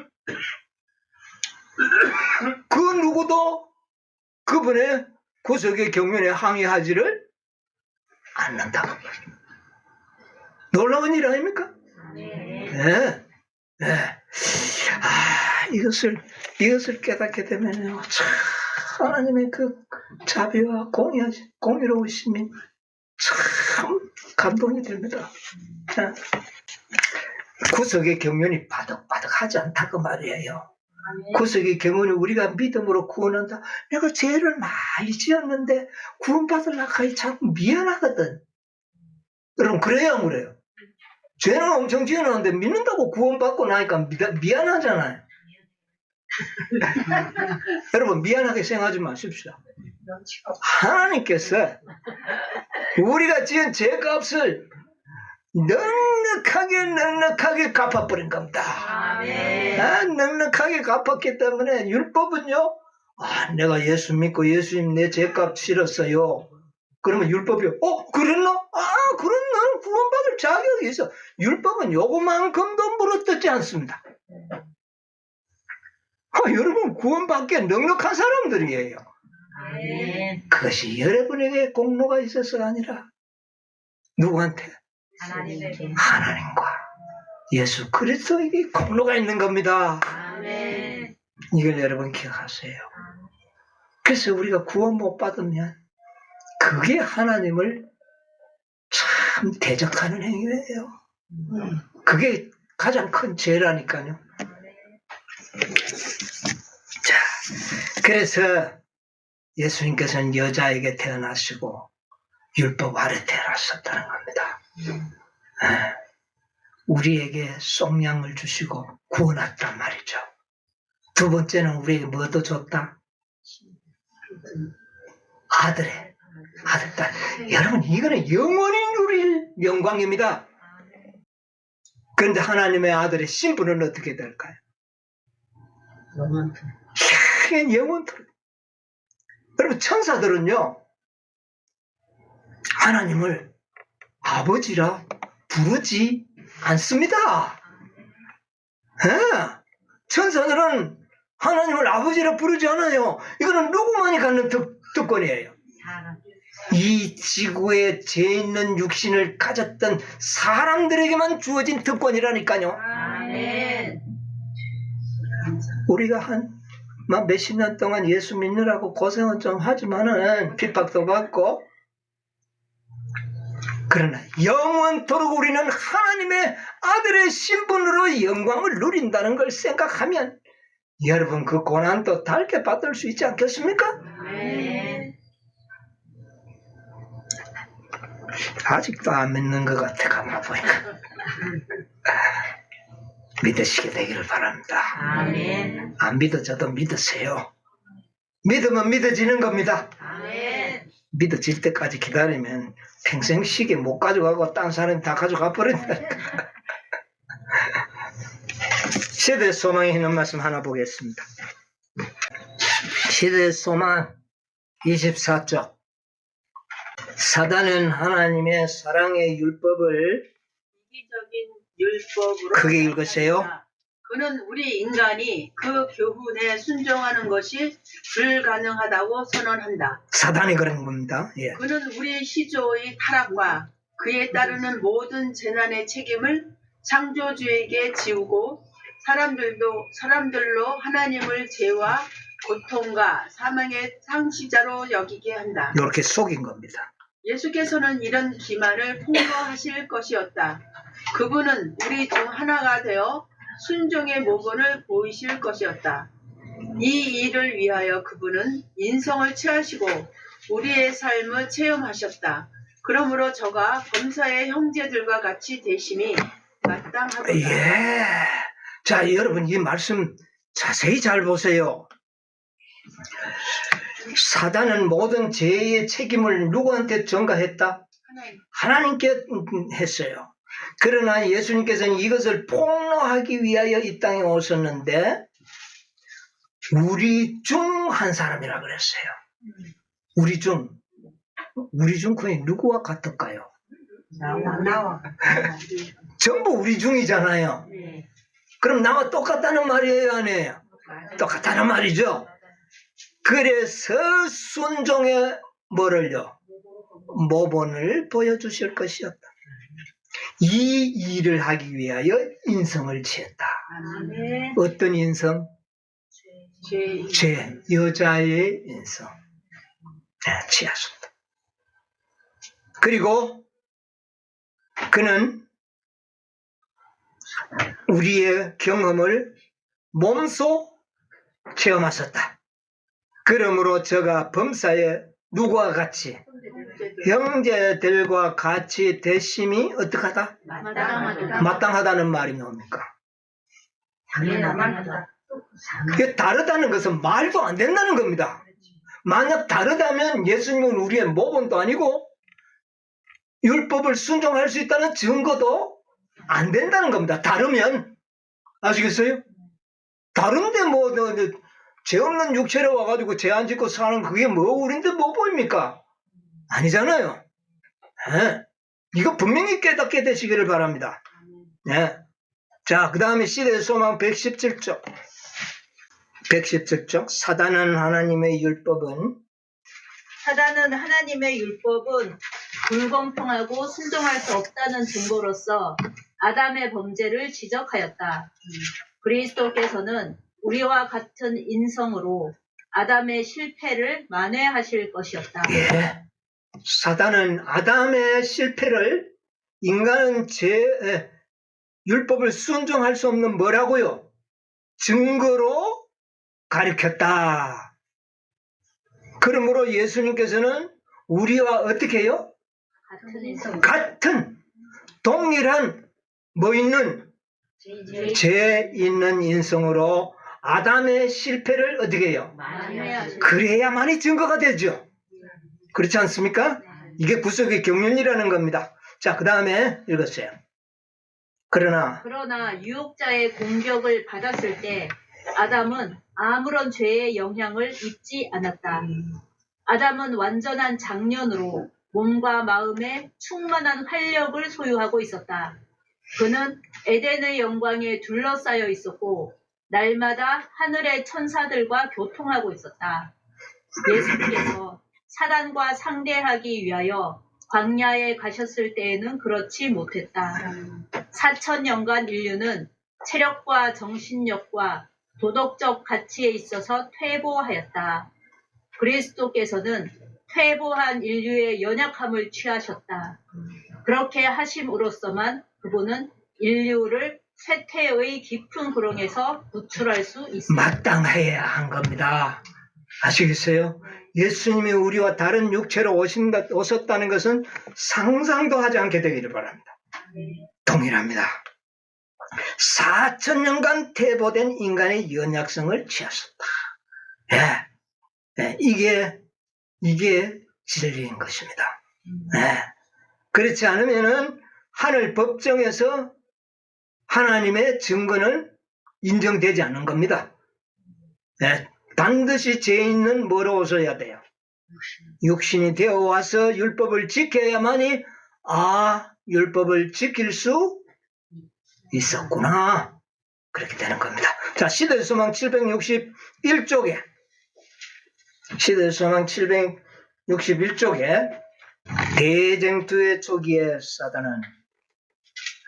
그 누구도 그분의 구속의 경륜에 항의하지를 않는다고. 놀라운 일 아닙니까? 네. 이것을 깨닫게 되면요, 참 하나님의 그 자비와 공의로우심이 참 감동이 됩니다. 구속의 경륜이 바득바득하지 않다고 말이에요. 구속의 경륜이 우리가 믿음으로 구원한다. 내가 죄를 많이 지었는데 구원받으려고 하니 자꾸 미안하거든. 여러분 그래요 안 그래요? 죄는 엄청 지었는데 믿는다고 구원받고 나니까 미안하잖아요. 여러분 미안하게 생각하지 마십시오. 하나님께서 우리가 지은 죄값을 넉넉하게 갚아버린 겁니다. 넉넉하게 갚았기 때문에 율법은요, 내가 예수 믿고 예수님 내 죄값 치렀어요. 그러면 율법이 그랬나? 그럼 너는 구원받을 자격이 있어. 율법은 요거만큼도 물어뜯지 않습니다. 여러분 구원받기에 넉넉한 사람들이에요. 그것이 여러분에게 공로가 있어서가 아니라 누구한테? 하나님과 예수 그리스도에게 공로가 있는 겁니다. 이걸 여러분 기억하세요. 그래서 우리가 구원 못 받으면 그게 하나님을 참 대적하는 행위예요. 그게 가장 큰 죄라니까요. 자, 그래서 예수님께서는 여자에게 태어나시고 율법 아래 태어나셨다는 겁니다. 우리에게 속량을 주시고 구원했단 말이죠. 두 번째는 우리에게 뭐도 줬다? 아들, 딸. 여러분 이거는 영원히 누릴 영광입니다. 그런데 하나님의 아들의 신분은 어떻게 될까요? 영원토록. 여러분 천사들은요 하나님을 아버지라 부르지 않습니다. 천사들은 하나님을 아버지라 부르지 않아요. 이거는 누구만이 갖는 특권이에요. 이 지구에 죄 있는 육신을 가졌던 사람들에게만 주어진 특권이라니까요. 우리가 한 몇십 년 동안 예수 믿느라고 고생은 좀 하지만은 핍박도 받고 그러나 영원토록 우리는 하나님의 아들의 신분으로 영광을 누린다는 걸 생각하면 여러분 그 고난도 달게 받을 수 있지 않겠습니까? 네. 아직도 안 믿는 것 같아 가만 보니까. 믿으시게 되기를 바랍니다. 아멘. 안 믿어져도 믿으세요. 믿으면 믿어지는 겁니다. 아멘. 믿어질 때까지 기다리면 평생 시계 못 가져가고 딴 사람이 다 가져가 버린다. 시대의 소망에 있는 말씀 하나 보겠습니다. 시대의 소망 24쪽. 사단은 하나님의 사랑의 율법을 이기적인 율법으로 크게 읽으세요. 그는 우리 인간이 그 교훈에 순종하는 것이 불가능하다고 선언한다. 사단이 그런 겁니다. 예. 그는 우리 시조의 타락과 그에 따르는 모든 재난의 책임을 창조주에게 지우고 사람들로 하나님을 죄와 고통과 사망의 상시자로 여기게 한다. 이렇게 속인 겁니다. 예수께서는 이런 기만을 폭로하실 것이었다. 그분은 우리 중 하나가 되어 순종의 모본을 보이실 것이었다. 이 일을 위하여 그분은 인성을 취하시고 우리의 삶을 체험하셨다. 그러므로 저가 범사의 형제들과 같이 되심이 마땅하다. 예. 자, 여러분 이 말씀 자세히 잘 보세요. 사단은 모든 죄의 책임을 누구한테 전가했다? 하나님께 했어요. 그러나 예수님께서는 이것을 폭로하기 위하여 이 땅에 오셨는데 우리 중 한 사람이라 그랬어요. 우리 중 거의 누구와 같을까요? 나와. 전부 우리 중이잖아요. 그럼 나와 똑같다는 말이에요, 아니에요? 똑같다는 말이죠. 그래서 순종의 뭐를요? 모본을 보여주실 것이었다. 이 일을 하기 위하여 인성을 취했다. 아멘. 어떤 인성? 죄, 여자의 인성. 네, 취하셨다. 그리고 그는 우리의 경험을 몸소 체험하셨다. 그러므로 저가 범사에 누구와 같이 형제들과 같이 되심이 어떡하다? 마땅하다는 말이 뭡니까? 이게 다르다는 것은 말도 안 된다는 겁니다. 만약 다르다면 예수님은 우리의 모본도 아니고 율법을 순종할 수 있다는 증거도 안 된다는 겁니다. 다르면 아시겠어요? 다른데 뭐 죄 없는 육체로 와가지고 죄 안 짓고 사는 그게 뭐 우린데 뭐 보입니까? 아니잖아요. 네. 이거 분명히 깨닫게 되시기를 바랍니다. 네. 자, 그 다음에 시대의 소망 117쪽. 117쪽. 사단은 하나님의 율법은 불공평하고 순종할 수 없다는 증거로서 아담의 범죄를 지적하였다. 그리스도께서는 우리와 같은 인성으로 아담의 실패를 만회하실 것이었다. 예. 사단은 아담의 실패를 인간은 율법을 순종할 수 없는 뭐라고요? 증거로 가리켰다. 그러므로 예수님께서는 우리와 어떻게 해요? 같은 인성. 같은 동일한 뭐 있는 죄 있는 인성으로 아담의 실패를 어떻게 해요? 만회하실 그래야만이 증거가 되죠. 그렇지 않습니까? 이게 구속의 경륜이라는 겁니다. 자, 그 다음에 읽었어요. 그러나 유혹자의 공격을 받았을 때 아담은 아무런 죄의 영향을 입지 않았다. 아담은 완전한 장년으로 몸과 마음에 충만한 활력을 소유하고 있었다. 그는 에덴의 영광에 둘러싸여 있었고 날마다 하늘의 천사들과 교통하고 있었다. 예수께서 사단과 상대하기 위하여 광야에 가셨을 때에는 그렇지 못했다. 4,000년간 인류는 체력과 정신력과 도덕적 가치에 있어서 퇴보하였다. 그리스도께서는 퇴보한 인류의 연약함을 취하셨다. 그렇게 하심으로써만 그분은 인류를 쇠퇴의 깊은 구렁에서 구출할 수 있습니다. 마땅해야 한 겁니다. 아시겠어요? 예수님이 우리와 다른 육체로 오셨다는 것은 상상도 하지 않게 되기를 바랍니다. 동일합니다. 4,000년간 태보된 인간의 연약성을 취하셨다. 이게 진리인 것입니다. 그렇지 않으면은 하늘 법정에서 하나님의 증거는 인정되지 않는 겁니다. 반드시 죄인은 뭐로 오셔야 돼요? 육신이 되어 와서 율법을 지켜야만이 율법을 지킬 수 있었구나. 그렇게 되는 겁니다. 자, 시대의 소망 761쪽에 시대의 소망 761쪽에 대쟁투의 초기에 사단은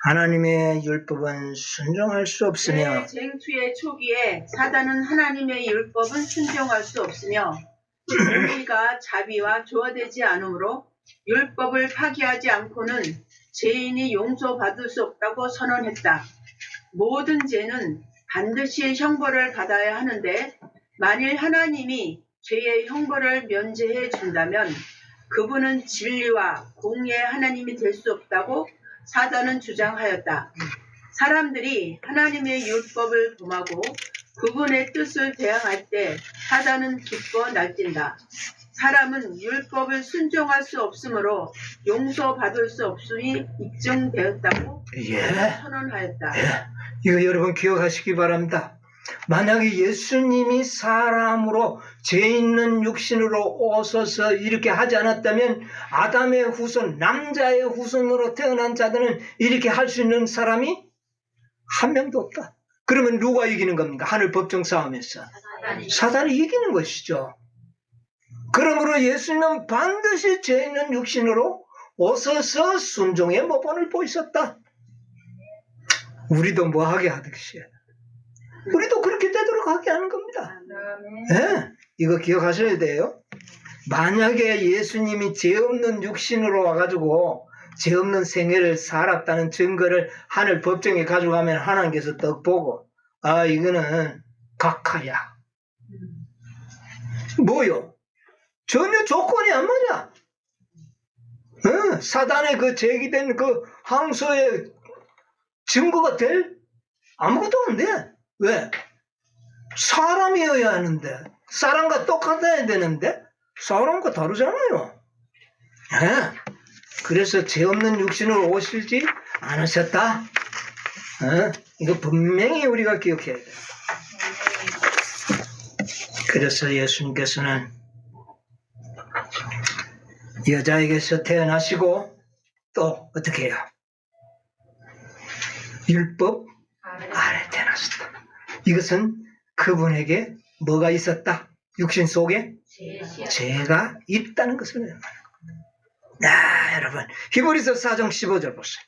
하나님의 율법은 순종할 수 없으며 쟁투의 초기에 사단은 하나님의 율법은 순종할 수 없으며 우리가 자비와 조화되지 않으므로 율법을 파기하지 않고는 죄인이 용서받을 수 없다고 선언했다. 모든 죄는 반드시 형벌을 받아야 하는데 만일 하나님이 죄의 형벌을 면제해 준다면 그분은 진리와 공의의 하나님이 될 수 없다고 사단은 주장하였다. 사람들이 하나님의 율법을 범하고 그분의 뜻을 대항할 때 사단은 기뻐 날뛴다. 사람은 율법을 순종할 수 없으므로 용서받을 수 없음이 입증되었다고 선언하였다. 이거 여러분 기억하시기 바랍니다. 만약에 예수님이 사람으로 죄 있는 육신으로 오셔서 이렇게 하지 않았다면 아담의 후손, 남자의 후손으로 태어난 자들은 이렇게 할 수 있는 사람이 한 명도 없다. 그러면 누가 이기는 겁니까? 하늘 법정 싸움에서 사단이 이기는 것이죠. 그러므로 예수님은 반드시 죄 있는 육신으로 오셔서 순종의 모범을 보이셨다. 우리도 뭐 하게 하듯이 우리도 그렇게 되도록 하게 하는 겁니다. 이거 기억하셔야 돼요. 만약에 예수님이 죄 없는 육신으로 와가지고 죄 없는 생애를 살았다는 증거를 하늘 법정에 가져가면 하나님께서 떡 보고 이거는 각하야. 뭐요? 전혀 조건이 안 맞아. 사단의 그 제기된 그 항소의 증거가 될 아무것도 안 돼. 왜? 사람이어야 하는데 사람과 똑같아야 되는데 사람과 다르잖아요. 그래서 죄 없는 육신으로 오시지 않으셨다. 이거 분명히 우리가 기억해야 돼요. 그래서 예수님께서는 여자에게서 태어나시고 또 어떻게 해요? 율법 아래 태어나셨다. 이것은 그분에게 뭐가 있었다? 육신 속에 죄가 있다는 것을 말하는 겁니다. 여러분 히브리서 4장 15절 보세요.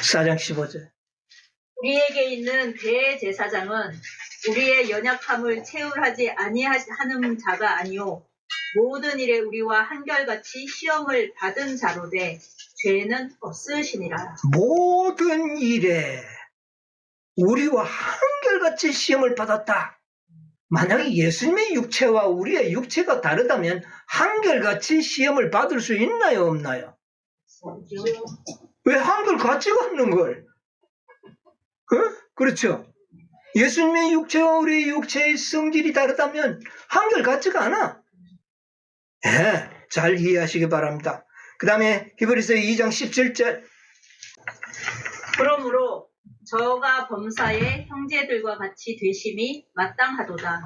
4장 15절. 우리에게 있는 대제사장은 우리의 연약함을 체울하지 아니하는 자가 아니요 모든 일에 우리와 한결같이 시험을 받은 자로되 죄는 없으시니라. 모든 일에 우리와 한결같이 시험을 받았다. 만약에 예수님의 육체와 우리의 육체가 다르다면 한결같이 시험을 받을 수 있나요, 없나요? 왜 한결같지가 않는 걸? 그렇죠? 예수님의 육체와 우리의 육체의 성질이 다르다면 한결같지가 않아. 잘 이해하시기 바랍니다. 그 다음에 히브리서 2장 17절. 그러므로 저가 범사의 형제들과 같이 되심이 마땅하도다.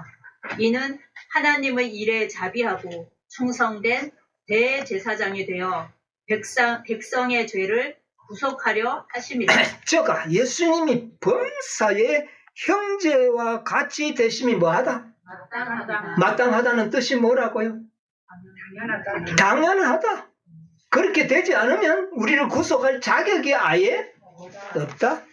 이는 하나님의 일에 자비하고 충성된 대제사장이 되어 백성의 죄를 구속하려 하심이라. 저가 예수님이 범사의 형제와 같이 되심이 뭐하다? 마땅하다는 뜻이 뭐라고요? 당연하다. 그렇게 되지 않으면 우리를 구속할 자격이 아예 없다.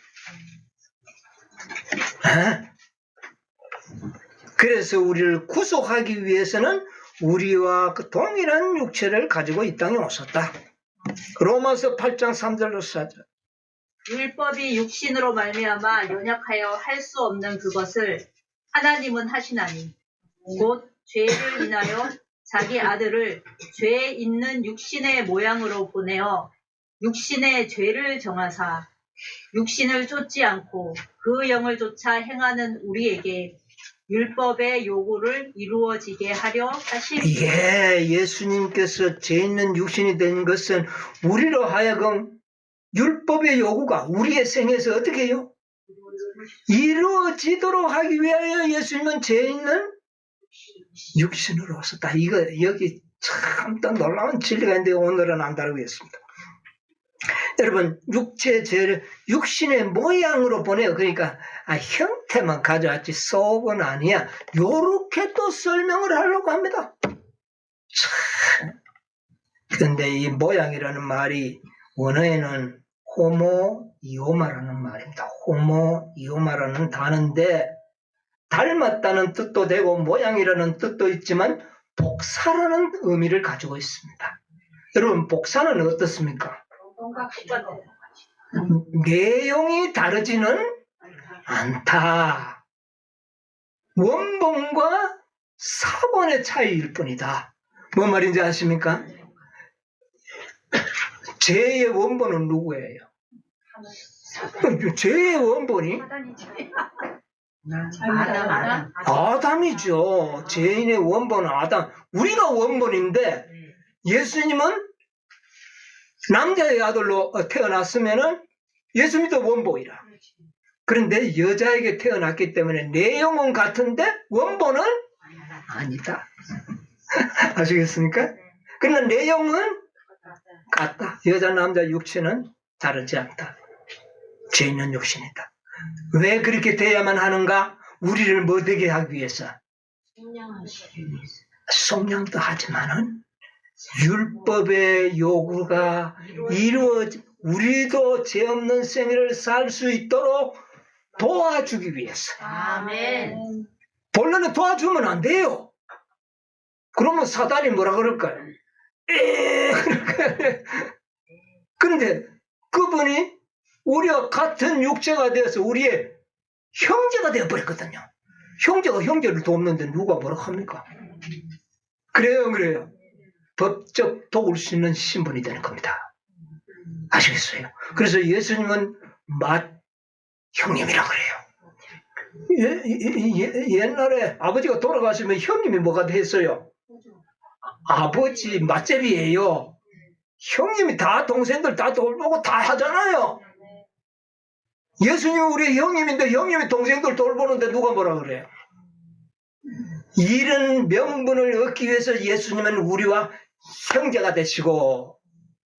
그래서 우리를 구속하기 위해서는 우리와 그 동일한 육체를 가지고 이 땅에 오셨다. 로마서 8장 3절로 4절. 율법이 육신으로 말미암아 연약하여 할 수 없는 그것을 하나님은 하시나니 곧 죄를 인하여 자기 아들을 죄 있는 육신의 모양으로 보내어 육신의 죄를 정하사 육신을 쫓지 않고 그 영을 쫓아 행하는 우리에게 율법의 요구를 이루어지게 하려 하심이니 예수님께서 죄 있는 육신이 된 것은 우리로 하여금 율법의 요구가 우리의 생에서 어떻게 해요? 이루어지도록 하기 위하여 예수님은 죄 있는 육신으로 오셨다. 이거 여기 참 또 놀라운 진리가 있는데 오늘은 안 다루겠습니다. 여러분, 육체 죄를 육신의 모양으로 보내요. 그러니까 형태만 가져왔지 속은 아니야. 요렇게 또 설명을 하려고 합니다. 그런데 이 모양이라는 말이 원어에는 호모이오마라는 말입니다. 호모이오마라는 단어인데 닮았다는 뜻도 되고 모양이라는 뜻도 있지만 복사라는 의미를 가지고 있습니다. 여러분, 복사는 어떻습니까? 내용이 다르지는 않다. 원본과 사본의 차이일 뿐이다. 뭔 말인지 아십니까? 죄의 원본은 누구예요? 죄의 원본이 아담이죠. 죄인의 원본은 아담. 우리가 원본인데 예수님은 남자의 아들로 태어났으면은 예수님도 원본이라. 그런데 여자에게 태어났기 때문에 내용은 같은데 원본은 아니다. 아시겠습니까? 그러나 내용은 같다. 여자 남자 육체는 다르지 않다. 죄 있는 육신이다. 왜 그렇게 돼야만 하는가? 우리를 뭐 되게 하기 위해서? 속량도 하지만은 율법의 요구가 이루어지 우리도 죄 없는 생애를 살 수 있도록 도와주기 위해서. 아멘. 본래는 도와주면 안 돼요. 그러면 사단이 뭐라 그럴까요? 그런데 그분이 우리와 같은 육체가 되어서 우리의 형제가 되어버렸거든요. 형제가 형제를 돕는데 누가 뭐라 합니까? 그래요. 법적 도울 수 있는 신분이 되는 겁니다. 아시겠어요? 그래서 예수님은 형님이라 그래요. 옛날에 아버지가 돌아가시면 형님이 뭐가 됐어요? 아버지 맛제비예요. 형님이 다 동생들 다 돌보고 다 하잖아요. 예수님이 우리 형님인데 형님이 동생들 돌보는데 누가 뭐라 그래요? 이런 명분을 얻기 위해서 예수님은 우리와 형제가 되시고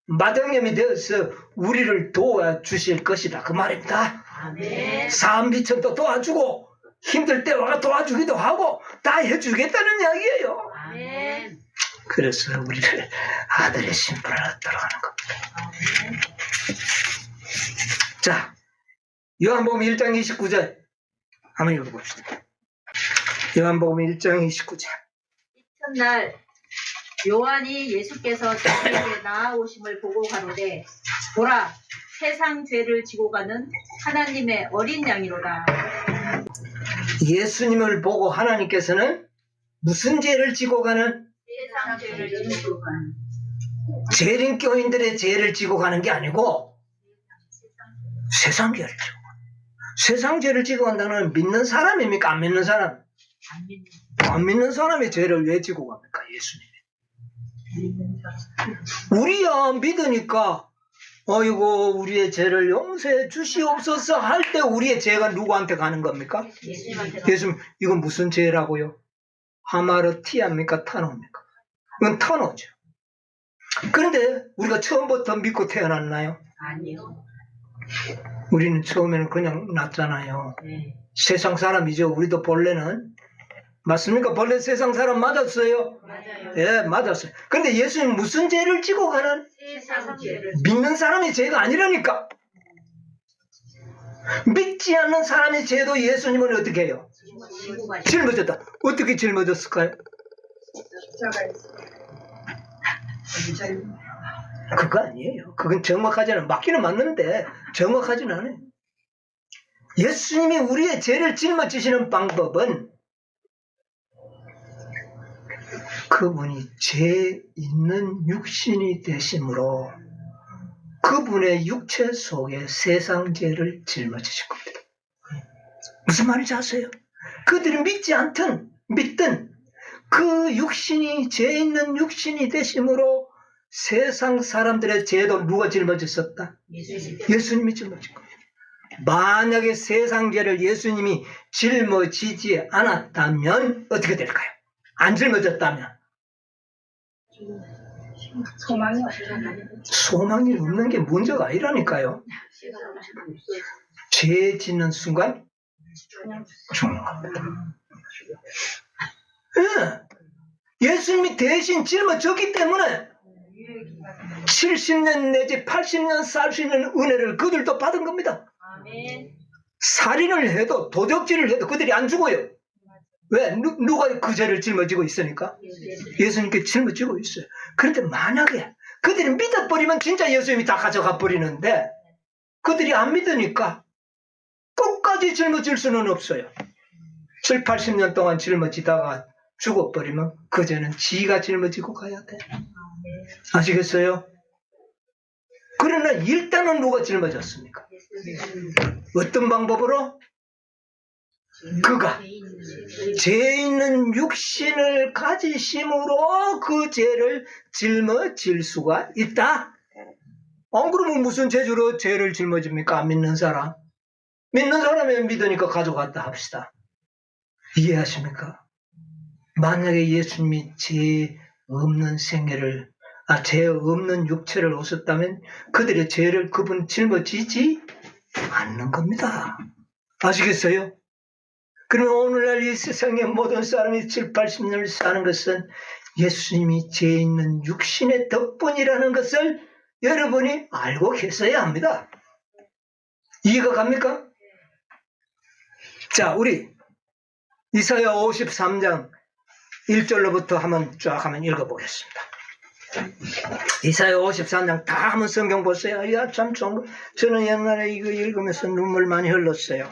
맏형님이 되어서 우리를 도와주실 것이다. 그 말입니다. 아멘. 사암비천도 도와주고 힘들 때 와가 도와주기도 하고 다 해주겠다는 이야기예요. 아멘. 그래서 우리를 아들의 신분을 얻도록 하는 겁니다. 자, 요한복음 1장 29절 한번 읽어봅시다. 요한복음 1장 29절. 이튿날 요한이 예수께서 자기에게 나아오심을 보고 가로되 보라 세상 죄를 지고 가는 하나님의 어린 양이로다. 예수님을 보고 하나님께서는 무슨 죄를 지고 가는? 세상 죄를 지고 가는 재림교인들의 죄를 지고 가는 게 아니고 세상 죄를 지고 가는. 세상 죄를 지고 간다는 건 믿는 사람입니까? 안 믿는 사람? 안 믿는 사람의 죄를 왜 지고 갑니까? 예수님이. 우리야 믿으니까 어이고 우리의 죄를 용서해 주시옵소서 할 때 우리의 죄가 누구한테 가는 겁니까? 예수님. 이건 무슨 죄라고요? 하마르티아입니까? 타노입니까? 이건 타노죠. 그런데 우리가 처음부터 믿고 태어났나요? 아니요. 우리는 처음에는 그냥 났잖아요. 네. 세상 사람이죠. 우리도 본래는. 맞습니까? 본래 세상 사람 맞았어요? 맞아요. 예, 맞았어요. 근데 예수님 무슨 죄를 지고 가는? 세상 죄를 믿는 사람의 죄가 아니라니까. 믿지 않는 사람의 죄도 예수님은 어떻게 해요? 지고 가시고 짊어졌다. 어떻게 짊어졌을까요? 그거 아니에요. 그건 정확하지 않아요. 맞기는 맞는데 정확하지는 않아요. 예수님이 우리의 죄를 짊어지시는 방법은 그분이 죄 있는 육신이 되심으로 그분의 육체 속에 세상 죄를 짊어지신 겁니다. 무슨 말인지 아세요? 그들이 믿지 않든 믿든 그 육신이 죄 있는 육신이 되심으로 세상 사람들의 죄도 누가 짊어졌었다? 예수님이 짊어진 겁니다. 만약에 세상 죄를 예수님이 짊어지지 않았다면 어떻게 될까요? 안 짊어졌다면 소망이 없는 게 문제가 아니라니까요. 죄 짓는 순간 죽는 겁니다. 예수님이 대신 짊어졌기 때문에 70년 내지 80년 살 수 있는 은혜를 그들도 받은 겁니다. 아멘. 살인을 해도 도적질을 해도 그들이 안 죽어요. 왜? 누가 그 죄를 짊어지고 있으니까? 예수님께 짊어지고 있어요. 그런데 만약에 그들이 믿어버리면 진짜 예수님이 다 가져가 버리는데 그들이 안 믿으니까 끝까지 짊어질 수는 없어요. 7, 80년 동안 짊어지다가 죽어버리면 그 죄는 지가 짊어지고 가야 돼. 아시겠어요? 그러나 일단은 누가 짊어졌습니까? 어떤 방법으로? 그가 죄 있는 육신을 가지심으로 그 죄를 짊어질 수가 있다. 안 그러면 무슨 죄주로 죄를 짊어집니까? 안 믿는 사람. 믿는 사람이 믿으니까 가져갔다 합시다. 이해하십니까? 만약에 예수님이 죄 없는 생애를 죄 없는 육체를 오셨다면 그들의 죄를 그분 짊어지지 않는 겁니다. 아시겠어요? 그러면 오늘날 이 세상의 모든 사람이 7, 80년을 사는 것은 예수님이 죄 있는 육신의 덕분이라는 것을 여러분이 알고 계셔야 합니다. 이해가 갑니까? 자, 우리 이사야 53장 1절로부터 한번 쫙 한번 읽어보겠습니다. 이사야 53장 다 한번 성경 보세요. 야, 참 좋은 거. 저는 옛날에 이거 읽으면서 눈물 많이 흘렸어요.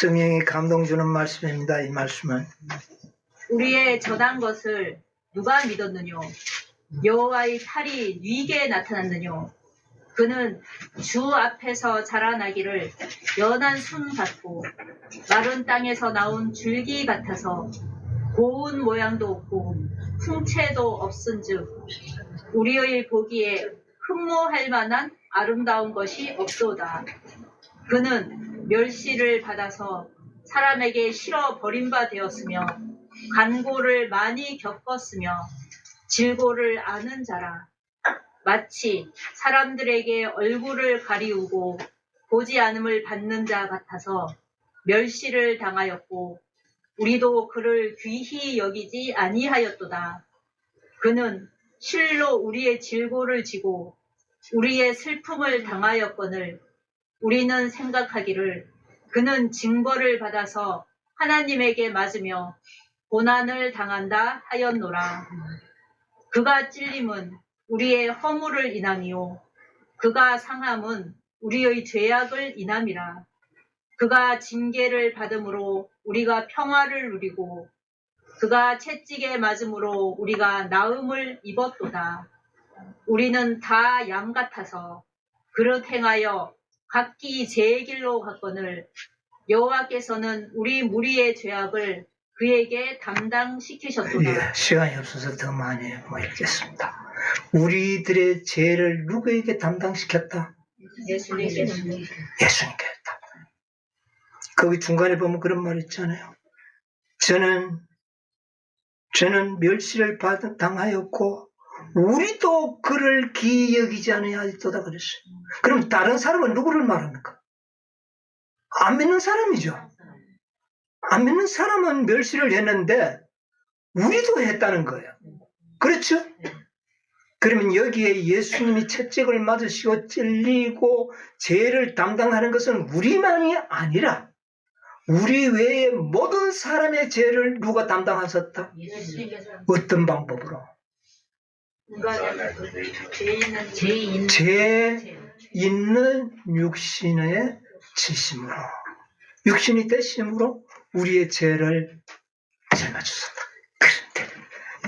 성령이 감동 주는 말씀입니다. 이 말씀은 우리의 전한 것을 누가 믿었느뇨? 여호와의 팔이 뉘게 나타났느뇨? 그는 주 앞에서 자라나기를 연한 순 같고 마른 땅에서 나온 줄기 같아서 고운 모양도 없고 풍채도 없은즉 우리의 보기에 흠모할 만한 아름다운 것이 없도다. 그는 멸시를 받아서 사람에게 실어 버림바 되었으며 간고를 많이 겪었으며 질고를 아는 자라. 마치 사람들에게 얼굴을 가리우고 보지 않음을 받는 자 같아서 멸시를 당하였고 우리도 그를 귀히 여기지 아니하였도다. 그는 실로 우리의 질고를 지고 우리의 슬픔을 당하였거늘 우리는 생각하기를 그는 징벌을 받아서 하나님에게 맞으며 고난을 당한다 하였노라. 그가 찔림은 우리의 허물을 인함이요 그가 상함은 우리의 죄악을 인함이라. 그가 징계를 받음으로 우리가 평화를 누리고 그가 채찍에 맞음으로 우리가 나음을 입었도다. 우리는 다 양 같아서 그릇 행하여 각기 제 길로 갔거늘 여호와께서는 우리 무리의 죄악을 그에게 담당시키셨도다. 예, 시간이 없어서 더 많이 읽겠습니다. 우리들의 죄를 누구에게 담당시켰다? 예수님께. 예수님께 했다. 거기 중간에 보면 그런 말 있잖아요. 저는 멸시를 당하였고 우리도 그를 기이 여기지 아니하였도다 그랬어요. 그럼 다른 사람은 누구를 말합니까? 안 믿는 사람이죠. 안 믿는 사람은 멸시를 했는데 우리도 했다는 거예요. 그렇죠? 그러면 여기에 예수님이 채찍을 맞으시고 찔리고 죄를 담당하는 것은 우리만이 아니라 우리 외에 모든 사람의 죄를 누가 담당하셨다? 어떤 방법으로? 죄 있는 육신의 지심으로, 육신이 되심으로 우리의 죄를 짊어지셨다.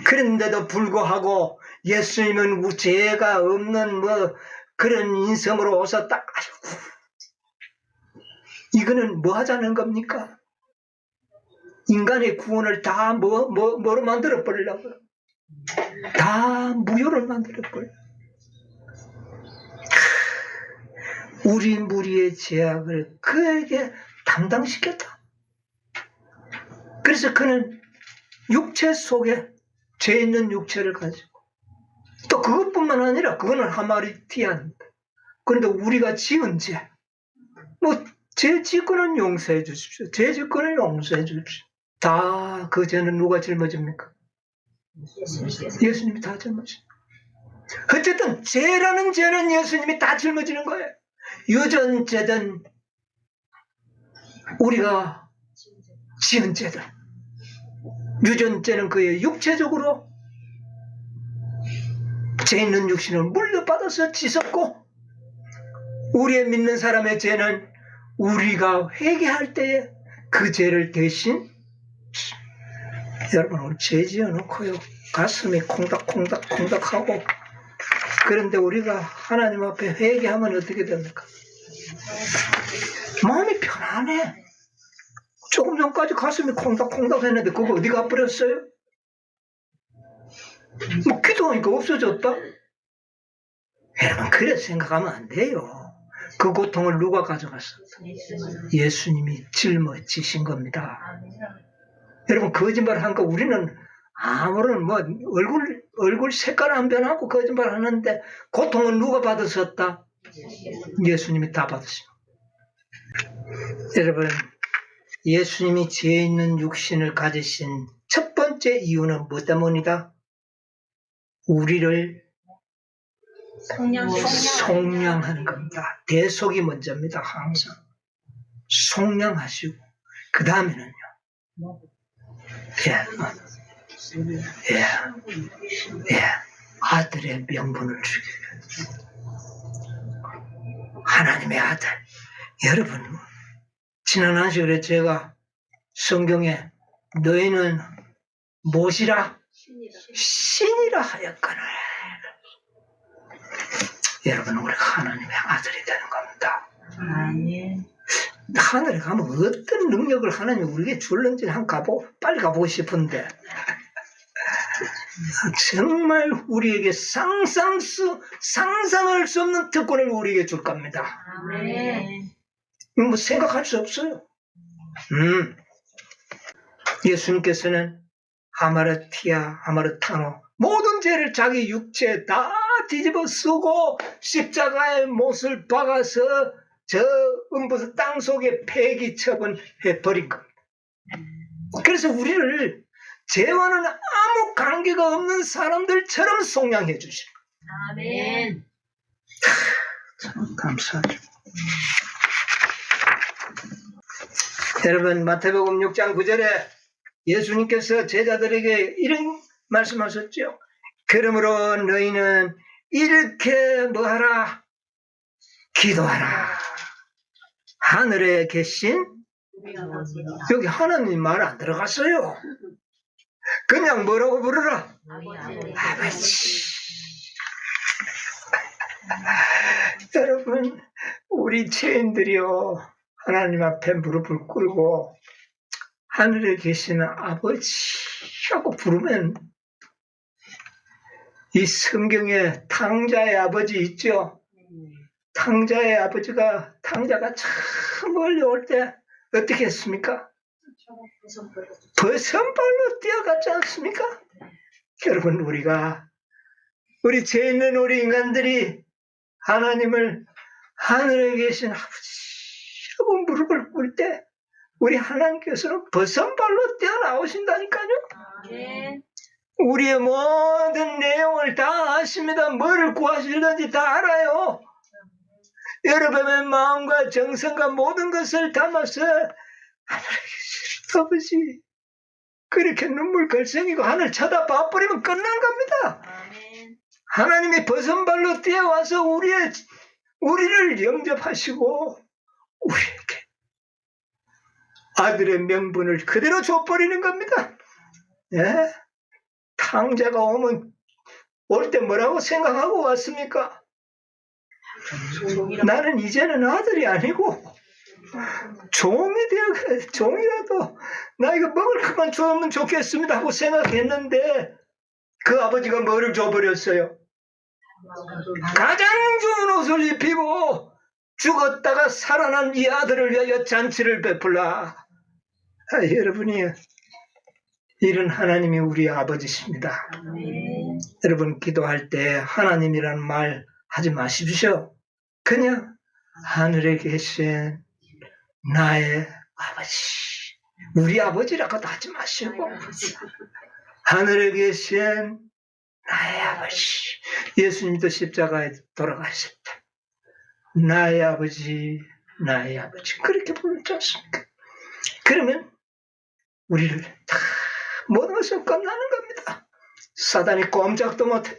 그런데도 불구하고 예수님은 죄가 없는 그런 인성으로 오셨다. 아이고, 이거는 뭐 하자는 겁니까? 인간의 구원을 다 뭐로 만들어 버리려고요? 다 무효를 만들어 버려. 우리 무리의 죄악을 그에게 담당시켰다. 그래서 그는 육체 속에 죄 있는 육체를 가지고, 또 그것뿐만 아니라 그거는 하마리티안. 그런데 우리가 지은 죄, 죄 짓고는 용서해 주십시오. 죄 짓고는 용서해 주십시오. 다 그 죄는 누가 짊어집니까? 예수님이 다 짊어집니다. 어쨌든 죄라는 죄는 예수님이 다 짊어지는 거예요. 유전죄든 우리가 지은 죄든. 유전죄는 그의 육체적으로 죄 있는 육신을 물려받아서 지었고, 우리의 믿는 사람의 죄는 우리가 회개할 때에 그 죄를 대신, 여러분, 오늘 죄 지어놓고요 가슴이 콩닥콩닥콩닥하고, 그런데 우리가 하나님 앞에 회개하면 어떻게 됩니까? 마음이 편안해. 조금 전까지 가슴이 콩닥콩닥 했는데 그거 어디 가버렸어요? 기도하니까 없어졌다? 여러분, 그래 생각하면 안 돼요. 그 고통을 누가 가져갔어? 예수님이 짊어지신 겁니다. 여러분, 거짓말 한 거 우리는 아무런 얼굴 색깔 안 변하고 거짓말 하는데, 고통은 누가 받으셨다? 예수님이 다 받으신 겁니다. 여러분, 예수님이 죄 있는 육신을 가지신 첫 번째 이유는 뭐 때문이다? 우리를 속량하는 겁니다. 대속이 먼저입니다. 항상 속량하시고, 그 다음에는요, 아들의 명분을 주기를. 하나님의 아들. 여러분, 지난 안식일에 제가 성경에 너희는 무엇이라? 신이라 하였거늘. 여러분, 우리가 하나님의 아들이 되는 겁니다. 하늘에 가면 어떤 능력을 하나님이 우리에게 줄는지 빨리 가보고 싶은데, 정말 우리에게 상상할 수 없는 특권을 우리에게 줄 겁니다. 생각할 수 없어요. 예수님께서는 하마르타노, 모든 죄를 자기 육체에 다 뒤집어 쓰고 십자가의 못을 박아서 저 음부서 땅 속에 폐기 처분해버린 겁니다. 그래서 우리를 죄와는 아무 관계가 없는 사람들처럼 속량해 주십니다. 아멘. 참 감사하죠. 여러분, 마태복음 6장 9절에 예수님께서 제자들에게 이런 말씀하셨죠. 그러므로 너희는 이렇게 뭐하라? 기도하라. 하늘에 계신, 여기 하나님 말 안 들어갔어요. 그냥 뭐라고 부르라? 아버지. 여러분, 우리 죄인들이요, 하나님 앞에 무릎을 꿇고 하늘에 계시는 아버지 하고 부르면, 이 성경에 탕자의 아버지 있죠? 탕자의 아버지가, 탕자가 참 멀리 올 때 어떻게 했습니까? 버선발로 뛰어갔지 않습니까? 여러분, 우리 죄 있는 우리 인간들이 하나님을 하늘에 계신 아버지라고 무릎을 꿇을 때 우리 하나님께서는 버선발로 뛰어나오신다니까요. 우리의 모든 내용을 다 아십니다. 뭐를 구하시든지 다 알아요. 여러분의 마음과 정성과 모든 것을 담아서 하늘에 계신 아버지, 그렇게 눈물 걸성이고 하늘 쳐다봐 버리면 끝난 겁니다. 하나님이 버선발로 뛰어와서 우리를 영접하시고 우리에게 아들의 명분을 그대로 줘버리는 겁니다. 예? 탕자가 오면 올 때 뭐라고 생각하고 왔습니까? 나는 이제는 아들이 아니고 종이라도 나 이거 먹을 것만 주면 좋겠습니다 하고 생각했는데 그 아버지가 뭐를 줘버렸어요? 가장 좋은 옷을 입히고 죽었다가 살아난 이 아들을 위하여 잔치를 베풀라. 여러분이 이런 하나님이 우리 아버지십니다. 여러분 기도할 때 하나님이라는 말 하지 마십시오. 그냥 하늘에 계신 나의 아버지, 우리 아버지라고도 하지 마시고 하늘에 계신 나의 아버지. 예수님도 십자가에 돌아가실 때 나의 아버지, 나의 아버지 그렇게 부르지 않습니까? 그러면 우리를 다 모든 것을 끝나는 겁니다. 사단이 꼼짝도 못해요.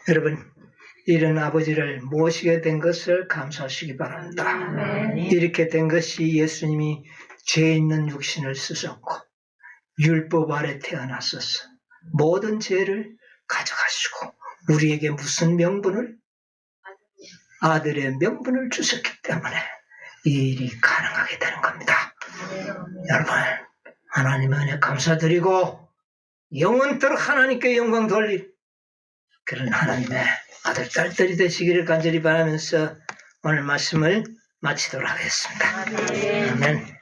여러분 이런 아버지를 모시게 된 것을 감사하시기 바랍니다. 이렇게 된 것이 예수님이 죄 있는 육신을 쓰셨고 율법 아래 태어나셔서 모든 죄를 가져가시고 우리에게 무슨 명분을? 아들의 명분을 주셨기 때문에 이 일이 가능하게 되는 겁니다. 여러분 하나님 은혜 감사드리고 영원토록 하나님께 영광 돌릴 그런 하나님의 아들 딸들이 되시기를 간절히 바라면서 오늘 말씀을 마치도록 하겠습니다. 아멘.